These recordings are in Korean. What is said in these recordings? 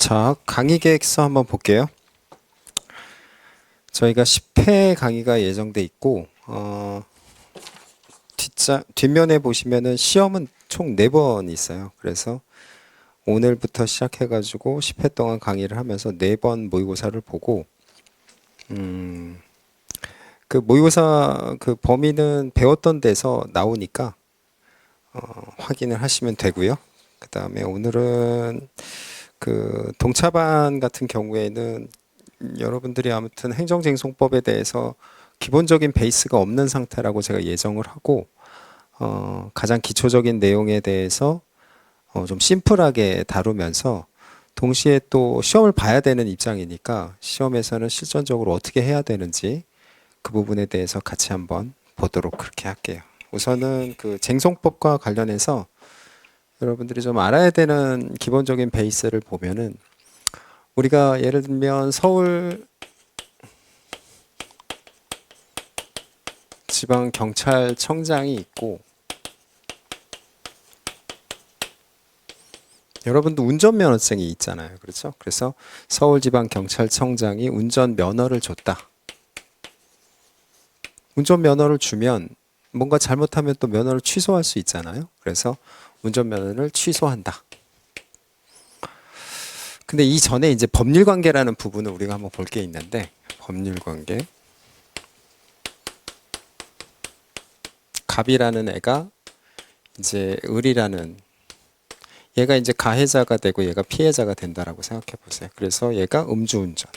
자, 강의 계획서 한번 볼게요. 저희가 10회 강의가 예정돼 있고, 뒷면에 보시면은 시험은 총 4번 있어요. 그래서 오늘부터 시작해가지고 10회 동안 강의를 하면서 4번 모의고사를 보고, 그 모의고사 그 범위는 배웠던 데서 나오니까 확인을 하시면 되고요. 그 다음에 오늘은 그 동차반 같은 경우에는 여러분들이 아무튼 행정쟁송법에 대해서 기본적인 베이스가 없는 상태라고 제가 예정을 하고, 가장 기초적인 내용에 대해서 좀 심플하게 다루면서 동시에 또 시험을 봐야 되는 입장이니까 시험에서는 실전적으로 어떻게 해야 되는지 그 부분에 대해서 같이 한번 보도록 그렇게 할게요. 우선은 그 쟁송법과 관련해서 여러분들이 좀 알아야 되는 기본적인 베이스를 보면은, 우리가 예를 들면 서울 지방경찰청장이 있고, 여러분도 운전면허증이 있잖아요. 그렇죠? 그래서 서울지방경찰청장이 운전면허를 줬다. 운전면허를 주면 뭔가 잘못하면 또 면허를 취소할 수 있잖아요. 그래서 운전면허를 취소한다. 근데 이 전에 이제 법률관계라는 부분을 우리가 한번 볼 게 있는데, 법률관계. 갑이라는 애가 이제 을이라는, 얘가 이제 가해자가 되고 얘가 피해자가 된다라고 생각해 보세요. 그래서 얘가 음주운전.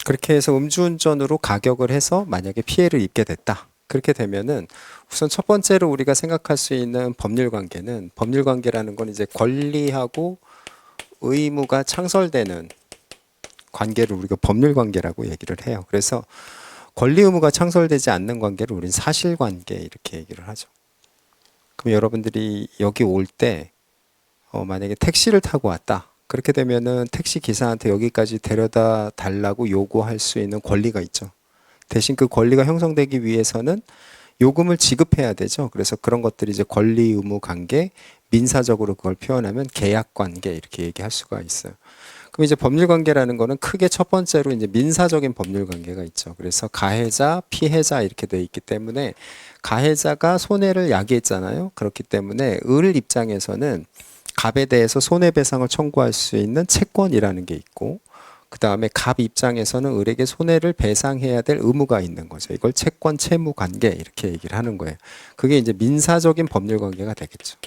그렇게 해서 음주운전으로 가격을 해서 만약에 피해를 입게 됐다. 그렇게 되면은 우선 첫 번째로 우리가 생각할 수 있는 법률관계는, 법률관계라는 건 이제 권리하고 의무가 창설되는 관계를 우리가 법률관계라고 얘기를 해요. 그래서 권리 의무가 창설되지 않는 관계를 우리는 사실관계 이렇게 얘기를 하죠. 그럼 여러분들이 여기 올 때 만약에 택시를 타고 왔다. 그렇게 되면은 택시 기사한테 여기까지 데려다 달라고 요구할 수 있는 권리가 있죠. 대신 그 권리가 형성되기 위해서는 요금을 지급해야 되죠. 그래서 그런 것들이 이제 권리 의무 관계, 민사적으로 그걸 표현하면 계약 관계 이렇게 얘기할 수가 있어요. 그럼 이제 법률 관계라는 거는 크게 첫 번째로 이제 민사적인 법률 관계가 있죠. 그래서 가해자, 피해자 이렇게 돼 있기 때문에 가해자가 손해를 야기했잖아요. 그렇기 때문에 을 입장에서는 갑에 대해서 손해배상을 청구할 수 있는 채권이라는 게 있고, 그 다음에 갑 입장에서는 을에게 손해를 배상해야 될 의무가 있는 거죠. 이걸 채권 채무 관계 이렇게 얘기를 하는 거예요. 그게 이제 민사적인 법률 관계가 되겠죠.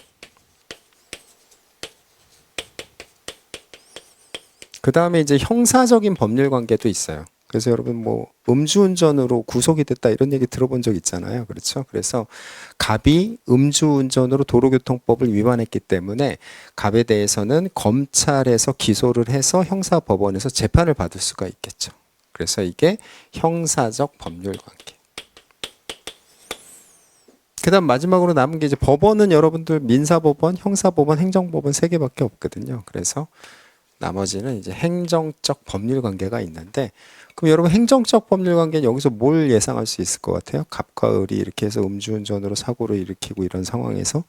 그 다음에 이제 형사적인 법률 관계도 있어요. 그래서 여러분 뭐 음주운전으로 구속이 됐다 이런 얘기 들어본 적 있잖아요. 그렇죠? 그래서 갑이 음주운전으로 도로교통법을 위반했기 때문에 갑에 대해서는 검찰에서 기소를 해서 형사법원에서 재판을 받을 수가 있겠죠. 그래서 이게 형사적 법률 관계. 그 다음 마지막으로 남은 게 이제 법원은 여러분들 민사법원, 형사법원, 행정법원 3개밖에 없거든요. 그래서 나머지는 이제 행정적 법률 관계가 있는데, 그럼 여러분 행정적 법률 관계는 여기서 뭘 예상할 수 있을 것 같아요? 갑과 을이 이렇게 해서 음주운전으로 사고를 일으키고 이런 상황에서,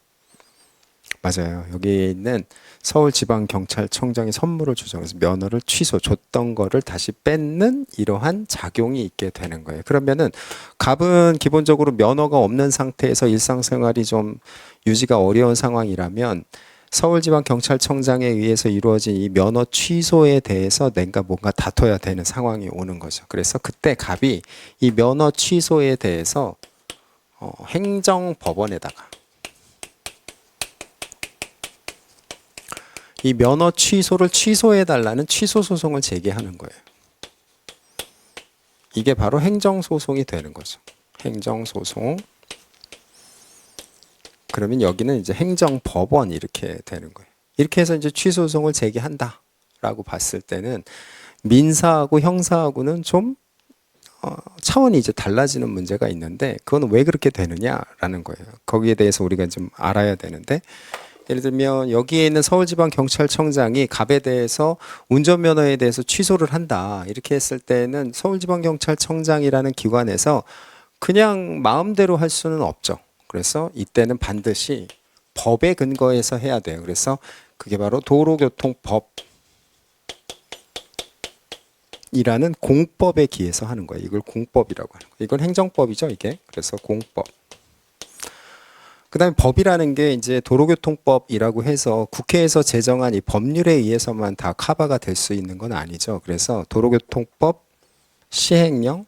맞아요. 여기 있는 서울지방경찰청장이 선물을 조정해서 면허를 줬던 거를 다시 뺏는 이러한 작용이 있게 되는 거예요. 그러면은 갑은 기본적으로 면허가 없는 상태에서 일상생활이 좀 유지가 어려운 상황이라면, 서울지방경찰청장에 의해서 이루어진 이 면허 취소에 대해서 내가 뭔가 다퉈야 되는 상황이 오는 거죠. 그래서 그때 갑이 이 면허 취소에 대해서 행정법원에다가 이 면허 취소를 취소해달라는 취소소송을 제기하는 거예요. 이게 바로 행정소송이 되는 거죠. 행정소송. 그러면 여기는 이제 행정법원 이렇게 되는 거예요. 이렇게 해서 이제 취소소송을 제기한다라고 봤을 때는 민사하고 형사하고는 좀 차원이 이제 달라지는 문제가 있는데, 그건 왜 그렇게 되느냐라는 거예요. 거기에 대해서 우리가 좀 알아야 되는데, 예를 들면 여기에 있는 서울지방경찰청장이 갑에 대해서 운전면허에 대해서 취소를 한다 이렇게 했을 때는 서울지방경찰청장이라는 기관에서 그냥 마음대로 할 수는 없죠. 그래서 이때는 반드시 법에 근거해서 해야 돼요. 그래서 그게 바로 도로교통법이라는 공법에 기해서 하는 거예요. 이걸 공법이라고 하는 거예요. 이건 행정법이죠, 이게. 그래서 공법. 그다음에 법이라는 게 이제 도로교통법이라고 해서 국회에서 제정한 이 법률에 의해서만 다 커버가 될 수 있는 건 아니죠. 그래서 도로교통법 시행령,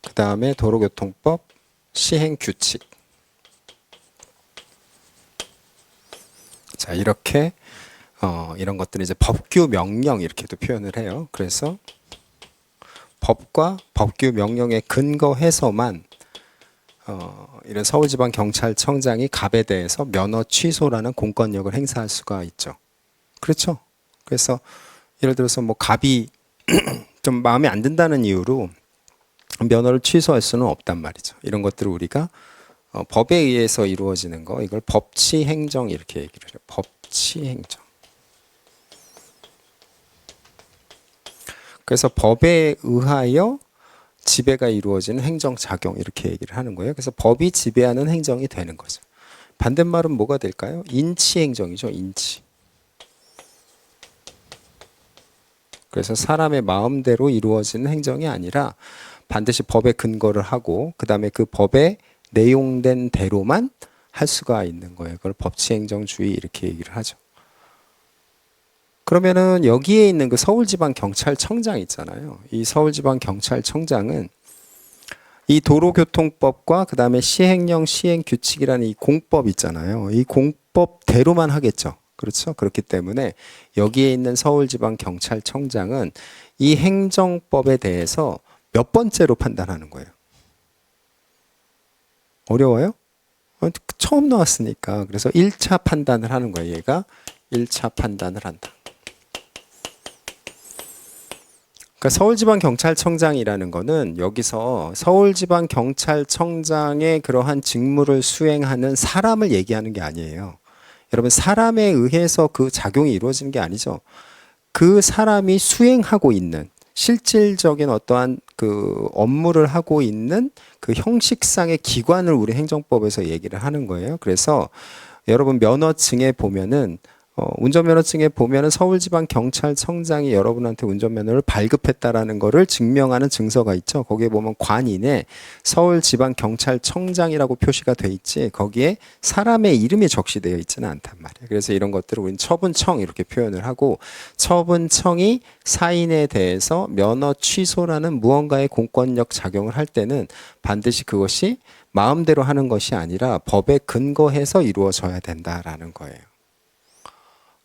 그다음에 도로교통법 시행규칙. 자, 이렇게 이런 것들은 이제 법규 명령 이렇게도 표현을 해요. 그래서 법과 법규 명령에 근거해서만 이런 서울지방경찰청장이 갑에 대해서 면허 취소라는 공권력을 행사할 수가 있죠. 그렇죠? 그래서 예를 들어서 뭐 갑이 좀 마음에 안 든다는 이유로 면허를 취소할 수는 없단 말이죠. 이런 것들을 우리가 법에 의해서 이루어지는 거, 이걸 법치행정 이렇게 얘기를 해요. 법치행정. 그래서 법에 의하여 지배가 이루어지는 행정작용 이렇게 얘기를 하는 거예요. 그래서 법이 지배하는 행정이 되는 거죠. 반대말은 뭐가 될까요? 인치행정이죠. 인치. 그래서 사람의 마음대로 이루어지는 행정이 아니라 반드시 법에 근거를 하고 그 다음에 그 법에 내용된 대로만 할 수가 있는 거예요. 그걸 법치행정주의 이렇게 얘기를 하죠. 그러면은 여기에 있는 그 서울지방경찰청장 있잖아요. 이 서울지방경찰청장은 이 도로교통법과 그 다음에 시행령 시행규칙이라는 이 공법 있잖아요. 이 공법대로만 하겠죠. 그렇죠? 그렇기 때문에 여기에 있는 서울지방경찰청장은 이 행정법에 대해서 몇 번째로 판단하는 거예요? 어려워요? 처음 나왔으니까. 그래서 1차 판단을 하는 거예요. 얘가 1차 판단을 한다. 그러니까 서울지방경찰청장이라는 거는 여기서 서울지방경찰청장의 그러한 직무를 수행하는 사람을 얘기하는 게 아니에요. 여러분, 사람에 의해서 그 작용이 이루어지는 게 아니죠. 그 사람이 수행하고 있는 실질적인 어떠한 그 업무를 하고 있는 그 형식상의 기관을 우리 행정법에서 얘기를 하는 거예요. 그래서 여러분 면허증에 보면은 운전면허증에 보면은 서울지방경찰청장이 여러분한테 운전면허를 발급했다라는 거를 증명하는 증서가 있죠. 거기에 보면 관인에 서울지방경찰청장이라고 표시가 돼 있지 거기에 사람의 이름이 적시되어 있지는 않단 말이에요. 그래서 이런 것들을 우리는 처분청 이렇게 표현을 하고 처분청이 사인에 대해서 면허 취소라는 무언가의 공권력 작용을 할 때는 반드시 그것이 마음대로 하는 것이 아니라 법에 근거해서 이루어져야 된다라는 거예요.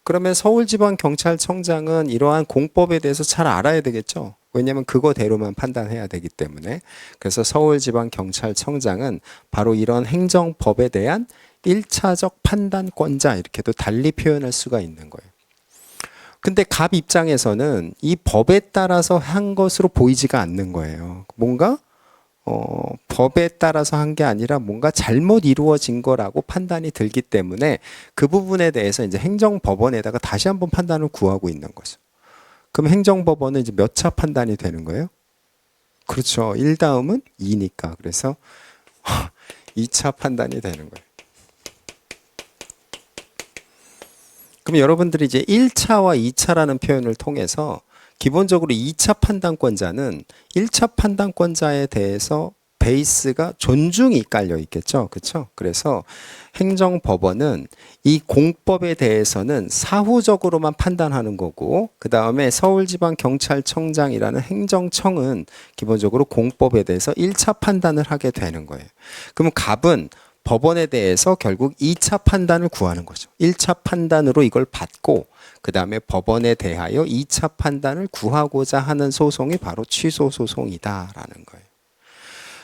그러면 서울지방경찰청장은 이러한 공법에 대해서 잘 알아야 되겠죠. 왜냐하면 그거대로만 판단해야 되기 때문에. 그래서 서울지방경찰청장은 바로 이런 행정법에 대한 1차적 판단권자 이렇게도 달리 표현할 수가 있는 거예요. 근데 갑 입장에서는 이 법에 따라서 한 것으로 보이지가 않는 거예요. 뭔가 법에 따라서 한 게 아니라 뭔가 잘못 이루어진 거라고 판단이 들기 때문에 그 부분에 대해서 이제 행정법원에다가 다시 한번 판단을 구하고 있는 거죠. 그럼 행정법원은 이제 몇 차 판단이 되는 거예요? 그렇죠. 1 다음은 2니까. 그래서 2차 판단이 되는 거예요. 그럼 여러분들이 이제 1차와 2차라는 표현을 통해서 기본적으로 2차 판단권자는 1차 판단권자에 대해서 베이스가 존중이 깔려 있겠죠. 그렇죠? 그래서 행정법원은 이 공법에 대해서는 사후적으로만 판단하는 거고 그다음에 서울지방경찰청장이라는 행정청은 기본적으로 공법에 대해서 1차 판단을 하게 되는 거예요. 그럼 갑은 법원에 대해서 결국 2차 판단을 구하는 거죠. 1차 판단으로 이걸 받고 그 다음에 법원에 대하여 2차 판단을 구하고자 하는 소송이 바로 취소소송이다라는 거예요.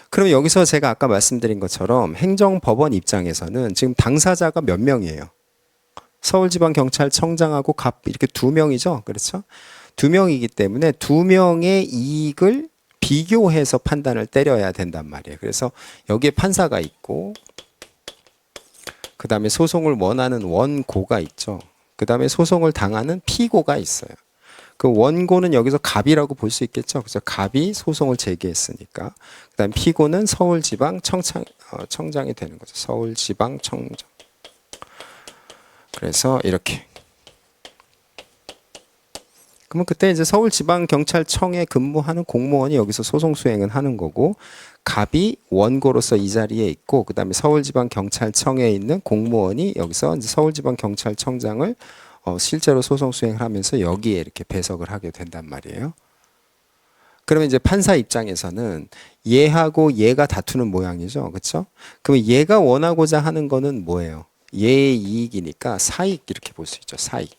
그럼 여기서 제가 아까 말씀드린 것처럼 행정법원 입장에서는 지금 당사자가 몇 명이에요? 서울지방경찰청장하고 갑 이렇게 2명이죠. 그렇죠? 2명이기 때문에 2명의 이익을 비교해서 판단을 때려야 된단 말이에요. 그래서 여기에 판사가 있고 그 다음에 소송을 원하는 원고가 있죠. 그 다음에 소송을 당하는 피고가 있어요. 그 원고는 여기서 갑이라고 볼 수 있겠죠. 그래서 갑이 소송을 제기했으니까. 그다음 피고는 청장이 되는 거죠. 서울지방청장. 그래서 이렇게. 그러면 그때 이제 서울지방경찰청에 근무하는 공무원이 여기서 소송 수행은 하는 거고, 갑이 원고로서 이 자리에 있고, 그다음에 서울지방경찰청에 있는 공무원이 여기서 이제 서울지방경찰청장을 실제로 소송 수행을 하면서 여기에 이렇게 배석을 하게 된단 말이에요. 그러면 이제 판사 입장에서는 얘하고 얘가 다투는 모양이죠. 그렇죠? 그러면 얘가 원하고자 하는 거는 뭐예요? 얘의 이익이니까 사익 이렇게 볼 수 있죠. 사익.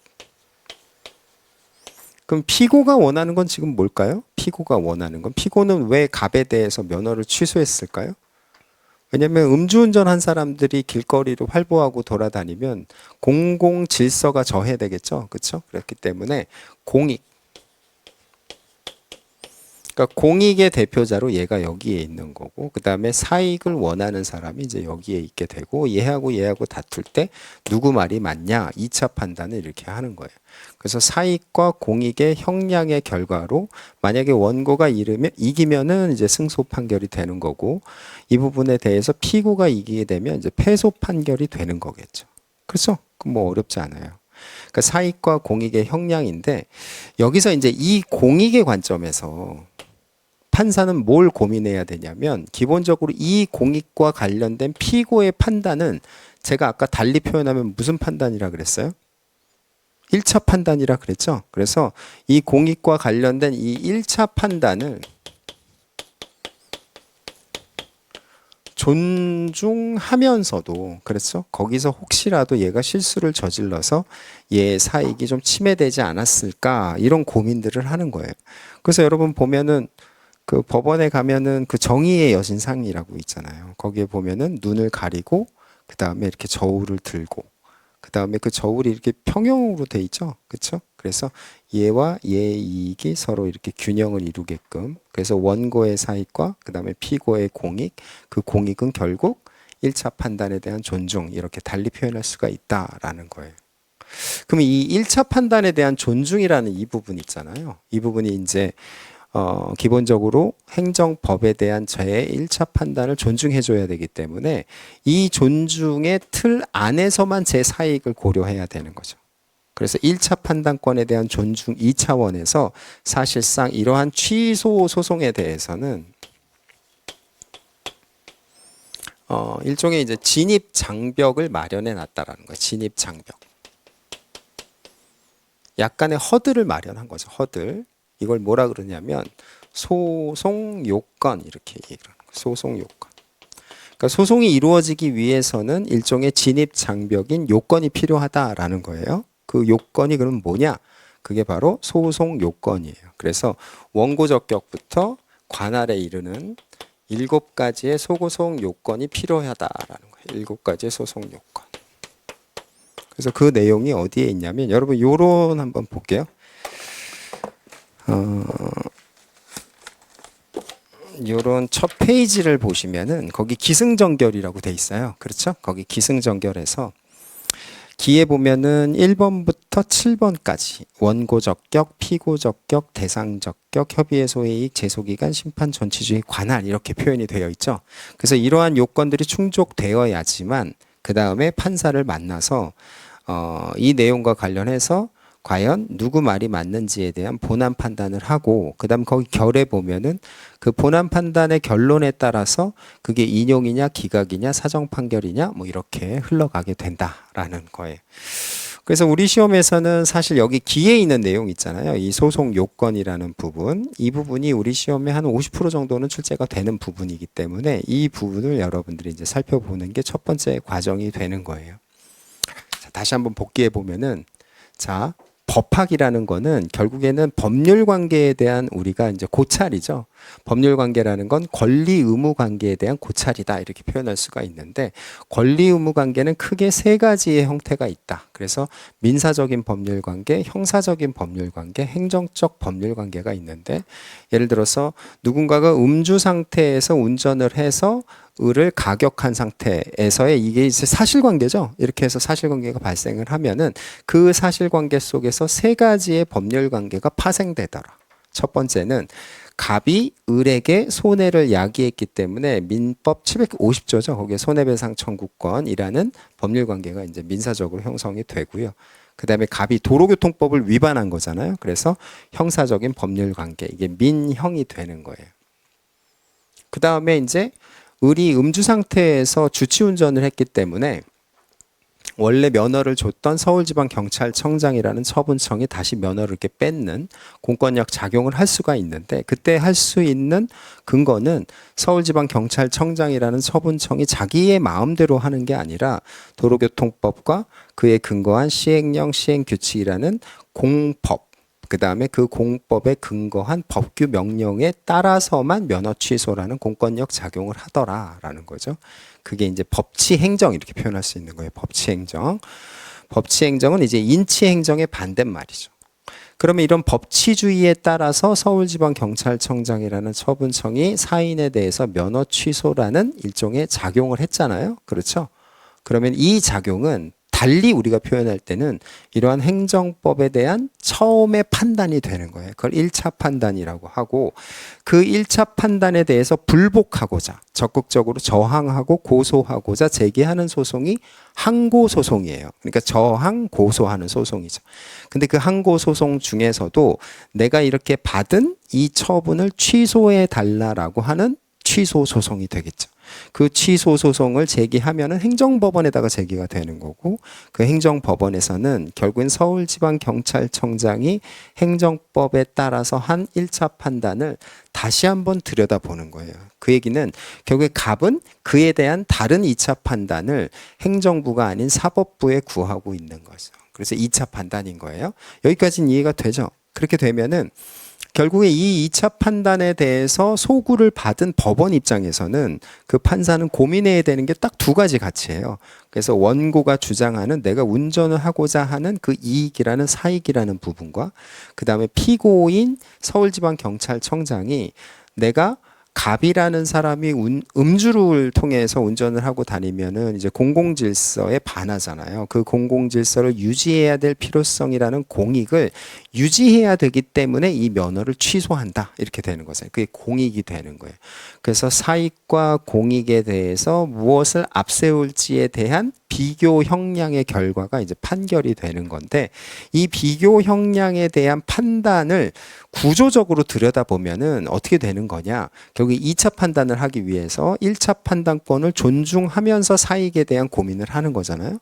그럼 피고가 원하는 건 지금 뭘까요? 피고가 원하는 건, 피고는 왜 갑에 대해서 면허를 취소했을까요? 왜냐하면 음주운전 한 사람들이 길거리로 활보하고 돌아다니면 공공 질서가 저해되겠죠. 그렇죠? 그렇기 때문에 공익. 그러니까 공익의 대표자로 얘가 여기에 있는 거고, 그 다음에 사익을 원하는 사람이 이제 여기에 있게 되고, 얘하고 다툴 때 누구 말이 맞냐 2차 판단을 이렇게 하는 거예요. 그래서 사익과 공익의 형량의 결과로 만약에 원고가 이기면은 이제 승소 판결이 되는 거고, 이 부분에 대해서 피고가 이기게 되면 이제 패소 판결이 되는 거겠죠. 그렇죠? 그럼 뭐 어렵지 않아요. 그러니까 사익과 공익의 형량인데, 여기서 이제 이 공익의 관점에서 판사는 뭘 고민해야 되냐면, 기본적으로 이 공익과 관련된 피고의 판단은 제가 아까 달리 표현하면 무슨 판단이라 그랬어요? 1차 판단이라 그랬죠. 그래서 이 공익과 관련된 이 1차 판단을 존중하면서도, 그렇죠? 거기서 혹시라도 얘가 실수를 저질러서 얘 사익이 좀 침해되지 않았을까, 이런 고민들을 하는 거예요. 그래서 여러분 보면은 그 법원에 가면은 그 정의의 여신상이라고 있잖아요. 거기에 보면은 눈을 가리고, 그 다음에 이렇게 저울을 들고, 그 다음에 그 저울이 이렇게 평형으로 돼 있죠. 그렇죠? 그래서 얘와 얘의 이익이 서로 이렇게 균형을 이루게끔, 그래서 원고의 사익과 그 다음에 피고의 공익, 그 공익은 결국 1차 판단에 대한 존중, 이렇게 달리 표현할 수가 있다라는 거예요. 그럼 이 1차 판단에 대한 존중이라는 이 부분 있잖아요. 이 부분이 이제 기본적으로 행정법에 대한 저의 1차 판단을 존중해줘야 되기 때문에 이 존중의 틀 안에서만 제 사익을 고려해야 되는 거죠. 그래서 1차 판단권에 대한 존중 2차원에서 사실상 이러한 취소 소송에 대해서는 일종의 이제 진입 장벽을 마련해 놨다라는 거예요. 진입 장벽. 약간의 허들을 마련한 거죠. 허들. 이걸 뭐라 그러냐면 소송 요건, 이렇게 얘기를 하는 거예요. 소송 요건. 그러니까 소송이 이루어지기 위해서는 일종의 진입 장벽인 요건이 필요하다라는 거예요. 그 요건이 그럼 뭐냐? 그게 바로 소송 요건이에요. 그래서 원고 적격부터 관할에 이르는 7가지의 소송 요건이 필요하다라는 거예요. 7가지의 소송 요건. 그래서 그 내용이 어디에 있냐면, 여러분 요런 한번 볼게요. 요런 첫 페이지를 보시면은 거기 기승전결이라고 돼 있어요. 그렇죠? 거기 기승전결에서 기에 보면은 1번부터 7번까지 원고 적격, 피고 적격, 대상 적격, 협의의 소해이익, 제소기간, 심판 전치주의 관할, 이렇게 표현이 되어 있죠. 그래서 이러한 요건들이 충족되어야지만 그 다음에 판사를 만나서 이 내용과 관련해서 과연 누구 말이 맞는지에 대한 본안 판단을 하고, 그 다음 거기 결에 보면은 그 본안 판단의 결론에 따라서 그게 인용이냐 기각이냐 사정 판결이냐 뭐 이렇게 흘러가게 된다라는 거예요. 그래서 우리 시험에서는 사실 여기 기에 있는 내용 있잖아요. 이 소송 요건이라는 부분, 이 부분이 우리 시험에 한 50% 정도는 출제가 되는 부분이기 때문에 이 부분을 여러분들이 이제 살펴보는 게 첫 번째 과정이 되는 거예요. 자, 다시 한번 복기해 보면은, 자, 법학이라는 거는 결국에는 법률 관계에 대한 우리가 이제 고찰이죠. 법률 관계라는 건 권리 의무 관계에 대한 고찰이다, 이렇게 표현할 수가 있는데, 권리 의무 관계는 크게 3가지의 형태가 있다. 그래서 민사적인 법률 관계, 형사적인 법률 관계, 행정적 법률 관계가 있는데, 예를 들어서 누군가가 음주 상태에서 운전을 해서 을을 가격한 상태에서의 이게 이제 사실관계죠. 이렇게 해서 사실관계가 발생을 하면은 그 사실관계 속에서 세 가지의 법률관계가 파생되더라. 첫 번째는 갑이 을에게 손해를 야기했기 때문에 민법 750조죠. 거기에 손해배상 청구권이라는 법률관계가 이제 민사적으로 형성이 되고요. 그 다음에 갑이 도로교통법을 위반한 거잖아요. 그래서 형사적인 법률관계, 이게 민형이 되는 거예요. 그 다음에 이제 을이 음주 상태에서 주치운전을 했기 때문에 원래 면허를 줬던 서울지방경찰청장이라는 처분청이 다시 면허를 이렇게 뺏는 공권력 작용을 할 수가 있는데, 그때 할 수 있는 근거는 서울지방경찰청장이라는 처분청이 자기의 마음대로 하는 게 아니라 도로교통법과 그에 근거한 시행령 시행규칙이라는 공법, 그 다음에 그 공법에 근거한 법규 명령에 따라서만 면허 취소라는 공권력 작용을 하더라라는 거죠. 그게 이제 법치행정 이렇게 표현할 수 있는 거예요. 법치행정. 법치행정은 이제 인치행정의 반대말이죠. 그러면 이런 법치주의에 따라서 서울지방경찰청장이라는 처분청이 사인에 대해서 면허 취소라는 일종의 작용을 했잖아요. 그렇죠? 그러면 이 작용은 달리 우리가 표현할 때는 이러한 행정법에 대한 처음의 판단이 되는 거예요. 그걸 1차 판단이라고 하고, 그 1차 판단에 대해서 불복하고자 적극적으로 저항하고 고소하고자 제기하는 소송이 항고소송이에요. 그러니까 저항, 고소하는 소송이죠. 근데 그 항고소송 중에서도 내가 이렇게 받은 이 처분을 취소해 달라라고 하는 취소소송이 되겠죠. 그 취소소송을 제기하면은 행정법원에다가 제기가 되는 거고, 그 행정법원에서는 결국엔 서울지방경찰청장이 행정법에 따라서 한 1차 판단을 다시 한번 들여다보는 거예요. 그 얘기는 결국에 갑은 그에 대한 다른 2차 판단을 행정부가 아닌 사법부에 구하고 있는 거죠. 그래서 2차 판단인 거예요. 여기까지는 이해가 되죠? 그렇게 되면은 결국에 이 2차 판단에 대해서 소구를 받은 법원 입장에서는 그 판사는 고민해야 되는 게 딱 두 가지 가치예요. 그래서 원고가 주장하는 내가 운전을 하고자 하는 그 이익이라는 사익이라는 부분과, 그 다음에 피고인 서울지방경찰청장이 내가 갑이라는 사람이 음주를 통해서 운전을 하고 다니면은 이제 공공질서에 반하잖아요. 그 공공질서를 유지해야 될 필요성이라는 공익을 유지해야 되기 때문에 이 면허를 취소한다. 이렇게 되는 거죠. 그게 공익이 되는 거예요. 그래서 사익과 공익에 대해서 무엇을 앞세울지에 대한 비교 형량의 결과가 이제 판결이 되는 건데, 이 비교 형량에 대한 판단을 구조적으로 들여다보면은 어떻게 되는 거냐? 결국 2차 판단을 하기 위해서 1차 판단권을 존중하면서 사익에 대한 고민을 하는 거잖아요.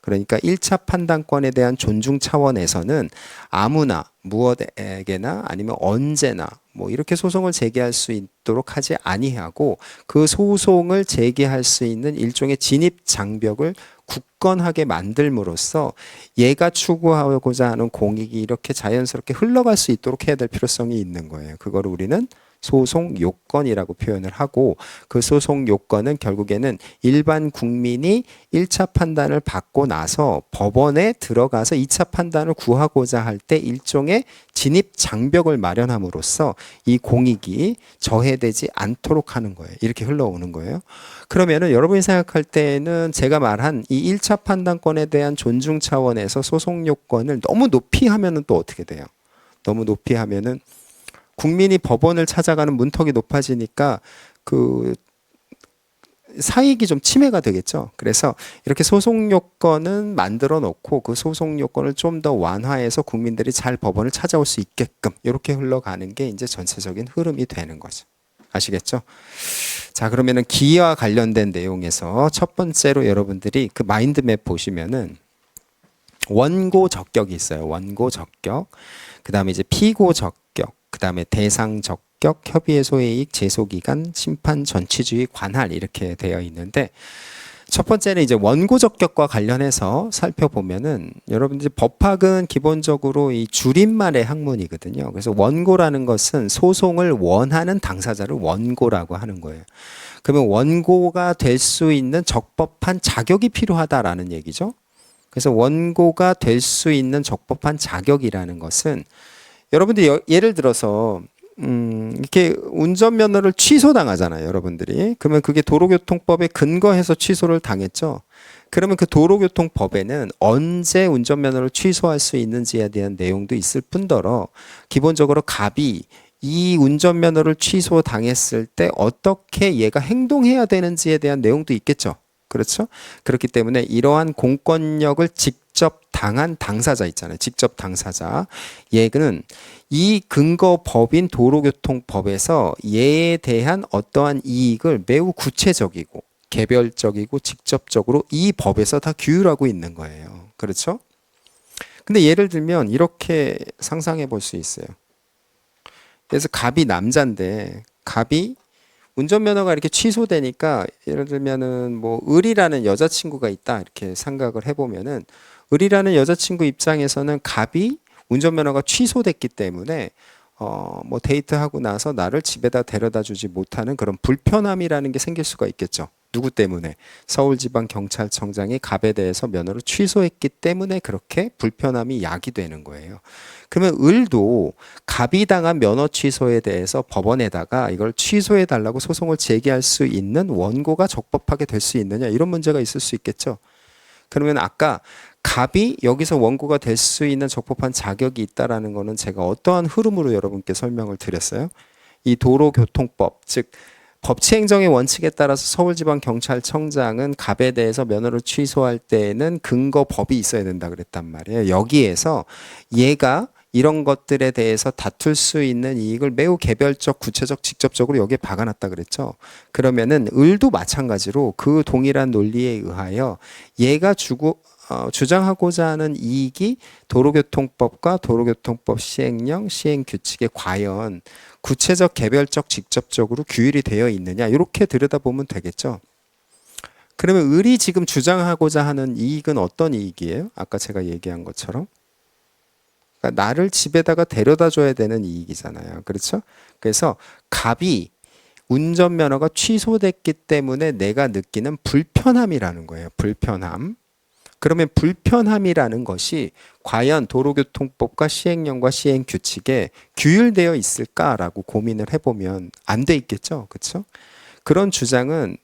그러니까 1차 판단권에 대한 존중 차원에서는 아무나 무엇에게나 아니면 언제나 뭐 이렇게 소송을 제기할 수 있도록 하지 아니하고, 그 소송을 제기할 수 있는 일종의 진입 장벽을 굳건하게 만들므로써 얘가 추구하고자 하는 공익이 이렇게 자연스럽게 흘러갈 수 있도록 해야 될 필요성이 있는 거예요. 그걸 우리는 소송 요건이라고 표현을 하고, 그 소송 요건은 결국에는 일반 국민이 1차 판단을 받고 나서 법원에 들어가서 2차 판단을 구하고자 할 때 일종의 진입 장벽을 마련함으로써 이 공익이 저해되지 않도록 하는 거예요. 이렇게 흘러오는 거예요. 그러면은 여러분이 생각할 때는 제가 말한 이 1차 판단권에 대한 존중 차원에서 소송 요건을 너무 높이 하면은 또 어떻게 돼요? 너무 높이 하면은 국민이 법원을 찾아가는 문턱이 높아지니까 그 사익이 좀 침해가 되겠죠. 그래서 이렇게 소송 요건은 만들어 놓고 그 소송 요건을 좀 더 완화해서 국민들이 잘 법원을 찾아올 수 있게끔 이렇게 흘러가는 게 이제 전체적인 흐름이 되는 거죠. 아시겠죠? 자, 그러면은 기와 관련된 내용에서 첫 번째로 여러분들이 그 마인드맵 보시면은 원고 적격이 있어요. 원고 적격. 그다음에 이제 피고 적격. 그다음에 대상 적격, 협의의 소해이익, 제소기간, 심판 전치주의 관할 이렇게 되어 있는데, 첫 번째는 이제 원고 적격과 관련해서 살펴보면은 여러분들 법학은 기본적으로 이 줄임말의 학문이거든요. 그래서 원고라는 것은 소송을 원하는 당사자를 원고라고 하는 거예요. 그러면 원고가 될 수 있는 적법한 자격이 필요하다라는 얘기죠. 그래서 원고가 될 수 있는 적법한 자격이라는 것은 여러분들 예를 들어서 이렇게 운전면허를 취소당하잖아요, 여러분들이. 그러면 그게 도로교통법에 근거해서 취소를 당했죠. 그러면 그 도로교통법에는 언제 운전면허를 취소할 수 있는지에 대한 내용도 있을 뿐더러 기본적으로 갑이 이 운전면허를 취소당했을 때 어떻게 얘가 행동해야 되는지에 대한 내용도 있겠죠. 그렇죠? 그렇기 때문에 이러한 공권력을 직접 당한 당사자 있잖아요. 직접 당사자. 얘는 이 근거법인 도로교통법에서 얘에 대한 어떠한 이익을 매우 구체적이고 개별적이고 직접적으로 이 법에서 다 규율하고 있는 거예요. 그렇죠? 근데 예를 들면 이렇게 상상해 볼 수 있어요. 그래서 갑이 남자인데 갑이 운전면허가 이렇게 취소되니까 예를 들면은 뭐 을이라는 여자친구가 있다 이렇게 생각을 해보면은 을이라는 여자친구 입장에서는 갑이 운전면허가 취소됐기 때문에 뭐 데이트하고 나서 나를 집에다 데려다 주지 못하는 그런 불편함이라는 게 생길 수가 있겠죠. 누구 때문에? 서울지방경찰청장이 갑에 대해서 면허를 취소했기 때문에 그렇게 불편함이 야기되는 거예요. 그러면 을도 갑이 당한 면허 취소에 대해서 법원에다가 이걸 취소해 달라고 소송을 제기할 수 있는 원고가 적법하게 될 수 있느냐 이런 문제가 있을 수 있겠죠. 그러면 아까 갑이 여기서 원고가 될 수 있는 적법한 자격이 있다라는 거는 제가 어떠한 흐름으로 여러분께 설명을 드렸어요? 이 도로교통법, 즉 법치행정의 원칙에 따라서 서울지방경찰청장은 갑에 대해서 면허를 취소할 때에는 근거법이 있어야 된다 그랬단 말이에요. 여기에서 얘가 이런 것들에 대해서 다툴 수 있는 이익을 매우 개별적, 구체적, 직접적으로 여기에 박아놨다 그랬죠. 그러면은 을도 마찬가지로 그 동일한 논리에 의하여 얘가 주장하고자 하는 이익이 도로교통법과 도로교통법 시행령, 시행규칙에 과연 구체적, 개별적, 직접적으로 규율이 되어 있느냐 이렇게 들여다보면 되겠죠. 그러면 을이 지금 주장하고자 하는 이익은 어떤 이익이에요? 아까 제가 얘기한 것처럼 그러니까 나를 집에다가 데려다 줘야 되는 이익이잖아요. 그렇죠? 그래서 갑이 운전면허가 취소됐기 때문에 내가 느끼는 불편함이라는 거예요. 불편함. 그러면 불편함이라는 것이 과연 도로교통법과 시행령과 시행규칙에 규율되어 있을까라고 고민을 해보면 안 돼 있겠죠. 그렇죠? 그런 주장은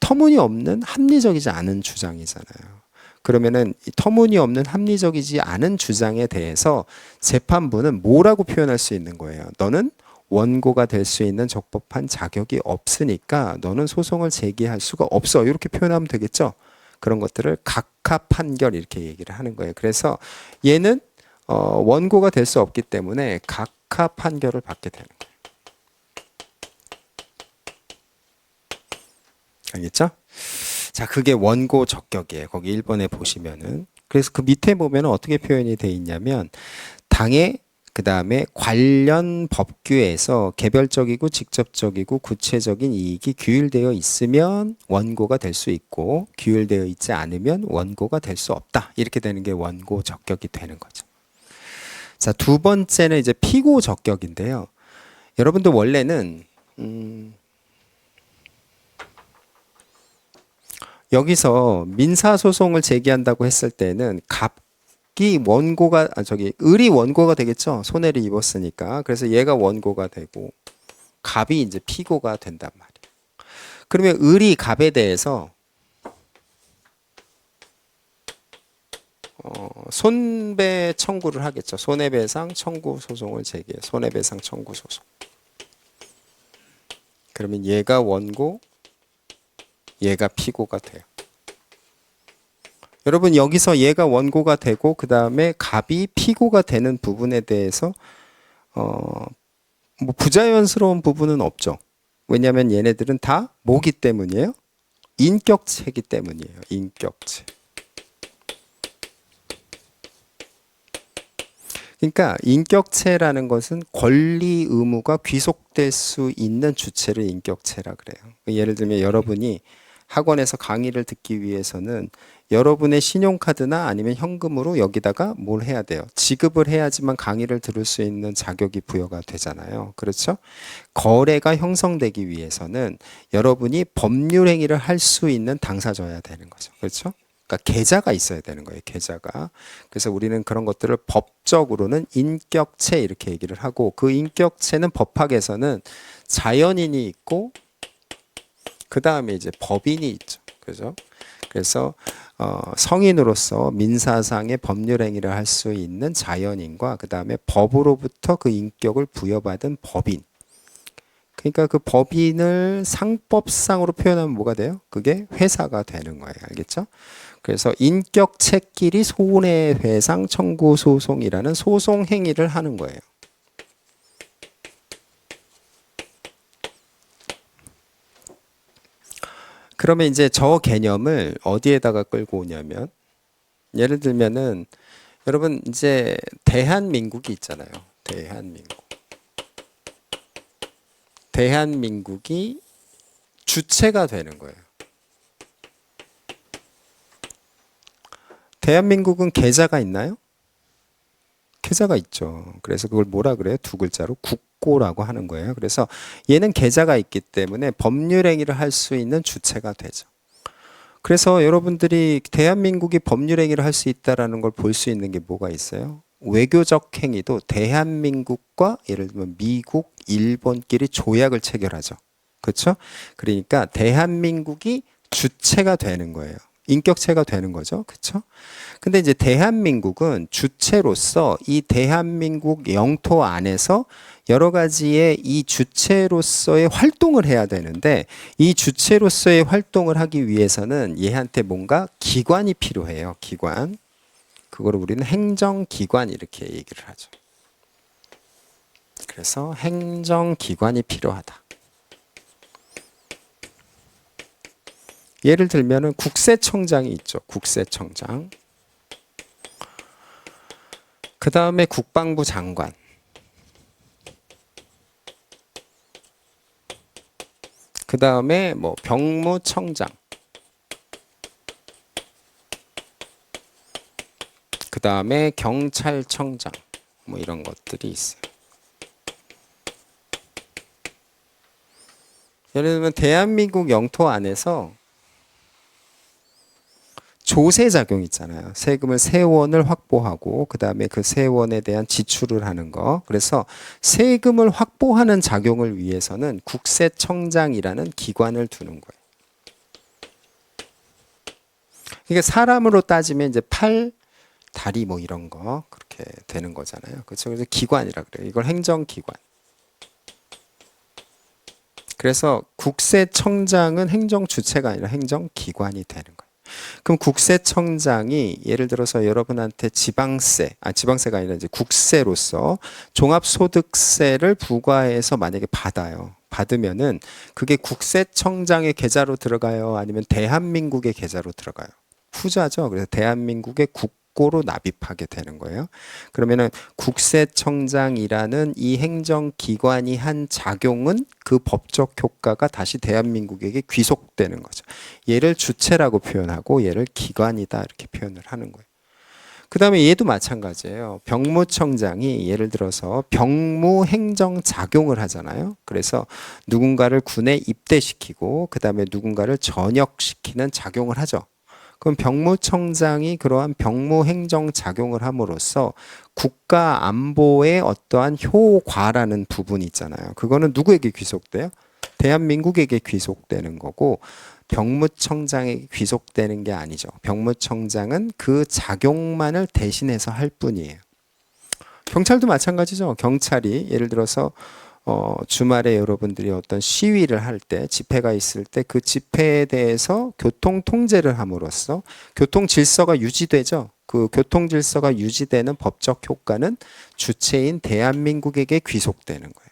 터무니없는 합리적이지 않은 주장이잖아요. 그러면은 터무니없는 합리적이지 않은 주장에 대해서 재판부는 뭐라고 표현할 수 있는 거예요? 너는 원고가 될 수 있는 적법한 자격이 없으니까 너는 소송을 제기할 수가 없어. 이렇게 표현하면 되겠죠. 그런 것들을 각하 판결 이렇게 얘기를 하는 거예요. 그래서 얘는 원고가 될 수 없기 때문에 각하 판결을 받게 되는 거예요. 알겠죠? 자, 그게 원고 적격이에요. 거기 1번에 보시면은. 그래서 그 밑에 보면은 어떻게 표현이 돼 있냐면 당의 그 다음에 관련 법규에서 개별적이고 직접적이고 구체적인 이익이 규율되어 있으면 원고가 될 수 있고 규율되어 있지 않으면 원고가 될 수 없다. 이렇게 되는 게 원고 적격이 되는 거죠. 자, 두 번째는 이제 피고 적격인데요. 여러분들 원래는 여기서 민사소송을 제기한다고 했을 때는 을이 원고가 되겠죠. 손해를 입었으니까. 그래서 얘가 원고가 되고 갑이 이제 피고가 된단 말이에요. 그러면 을이 갑에 대해서 손배 청구를 하겠죠. 손해배상 청구 소송을 제기해요. 손해배상 청구 소송. 그러면 얘가 원고, 얘가 피고가 돼요. 여러분 여기서 얘가 원고가 되고 그 다음에 갑이 피고가 되는 부분에 대해서 뭐 부자연스러운 부분은 없죠. 왜냐하면 얘네들은 다 뭐기 때문이에요? 인격체이기 때문이에요. 인격체. 그러니까 인격체라는 것은 권리 의무가 귀속될 수 있는 주체를 인격체라 그래요. 예를 들면 여러분이 학원에서 강의를 듣기 위해서는 여러분의 신용카드나 아니면 현금으로 여기다가 뭘 해야 돼요? 지급을 해야지만 강의를 들을 수 있는 자격이 부여가 되잖아요. 그렇죠? 거래가 형성되기 위해서는 여러분이 법률 행위를 할 수 있는 당사자여야 되는 거죠. 그렇죠? 그러니까 계좌가 있어야 되는 거예요. 계좌가. 그래서 우리는 그런 것들을 법적으로는 인격체 이렇게 얘기를 하고, 그 인격체는 법학에서는 자연인이 있고 그 다음에 이제 법인이 있죠. 그죠? 그래서 성인으로서 민사상의 법률 행위를 할 수 있는 자연인과 그 다음에 법으로부터 그 인격을 부여받은 법인. 그러니까 그 법인을 상법상으로 표현하면 뭐가 돼요? 그게 회사가 되는 거예요. 알겠죠? 그래서 인격체끼리 손해배상 청구 소송이라는 소송 행위를 하는 거예요. 그러면 이제 저 개념을 어디에다가 끌고 오냐면, 예를 들면은 여러분 이제 대한민국이 있잖아요. 대한민국이 주체가 되는 거예요. 대한민국은 계좌가 있나요? 계좌가 있죠. 그래서 그걸 뭐라 그래요? 두 글자로 국고라고 하는 거예요. 그래서 얘는 계좌가 있기 때문에 법률 행위를 할 수 있는 주체가 되죠. 그래서 여러분들이 대한민국이 법률 행위를 할 수 있다라는 걸 볼 수 있는 게 뭐가 있어요? 외교적 행위도 대한민국과 예를 들면 미국, 일본끼리 조약을 체결하죠. 그렇죠? 그러니까 대한민국이 주체가 되는 거예요. 인격체가 되는 거죠. 그렇죠? 근데 이제 대한민국은 주체로서 이 대한민국 영토 안에서 여러 가지의 이 주체로서의 활동을 해야 되는데, 이 주체로서의 활동을 하기 위해서는 얘한테 뭔가 기관이 필요해요. 기관. 그거를 우리는 행정기관 이렇게 얘기를 하죠. 그래서 행정기관이 필요하다. 예를 들면은 국세청장이 있죠. 국세청장. 그 다음에 국방부 장관. 그 다음에 뭐 병무청장. 그 다음에 경찰청장. 뭐 이런 것들이 있어요. 예를 들면 대한민국 영토 안에서 조세작용 있잖아요. 세금을 세원을 확보하고 그 다음에 그 세원에 대한 지출을 하는 거. 그래서 세금을 확보하는 작용을 위해서는 국세청장이라는 기관을 두는 거예요. 이게 사람으로 따지면 이제 팔, 다리 뭐 이런 거 그렇게 되는 거잖아요. 그렇죠? 그래서 기관이라 그래요. 이걸 행정기관. 그래서 국세청장은 행정 주체가 아니라 행정기관이 되는 거예요. 그럼 국세청장이 예를 들어서 여러분한테 지방세가 아니라 이제 국세로서 종합소득세를 부과해서 만약에 받으면은 그게 국세청장의 계좌로 들어가요? 아니면 대한민국의 계좌로 들어가요? 후자죠. 그래서 대한민국의 국고로 납입하게 되는 거예요. 그러면은 국세청장이라는 이 행정기관이 한 작용은 그 법적 효과가 다시 대한민국에게 귀속되는 거죠. 얘를 주체라고 표현하고 얘를 기관이다 이렇게 표현을 하는 거예요. 그 다음에 얘도 마찬가지예요. 병무청장이 예를 들어서 병무 행정 작용을 하잖아요. 그래서 누군가를 군에 입대시키고 그 다음에 누군가를 전역시키는 작용을 하죠. 그럼 병무청장이 그러한 병무 행정 작용을 함으로써 국가 안보의 어떠한 효과라는 부분이 있잖아요. 그거는 누구에게 귀속돼요? 대한민국에게 귀속되는 거고 병무청장에게 귀속되는 게 아니죠. 병무청장은 그 작용만을 대신해서 할 뿐이에요. 경찰도 마찬가지죠. 경찰이 예를 들어서 주말에 여러분들이 어떤 시위를 할 때, 집회가 있을 때 그 집회에 대해서 교통 통제를 함으로써 교통 질서가 유지되죠. 그 교통 질서가 유지되는 법적 효과는 주체인 대한민국에게 귀속되는 거예요.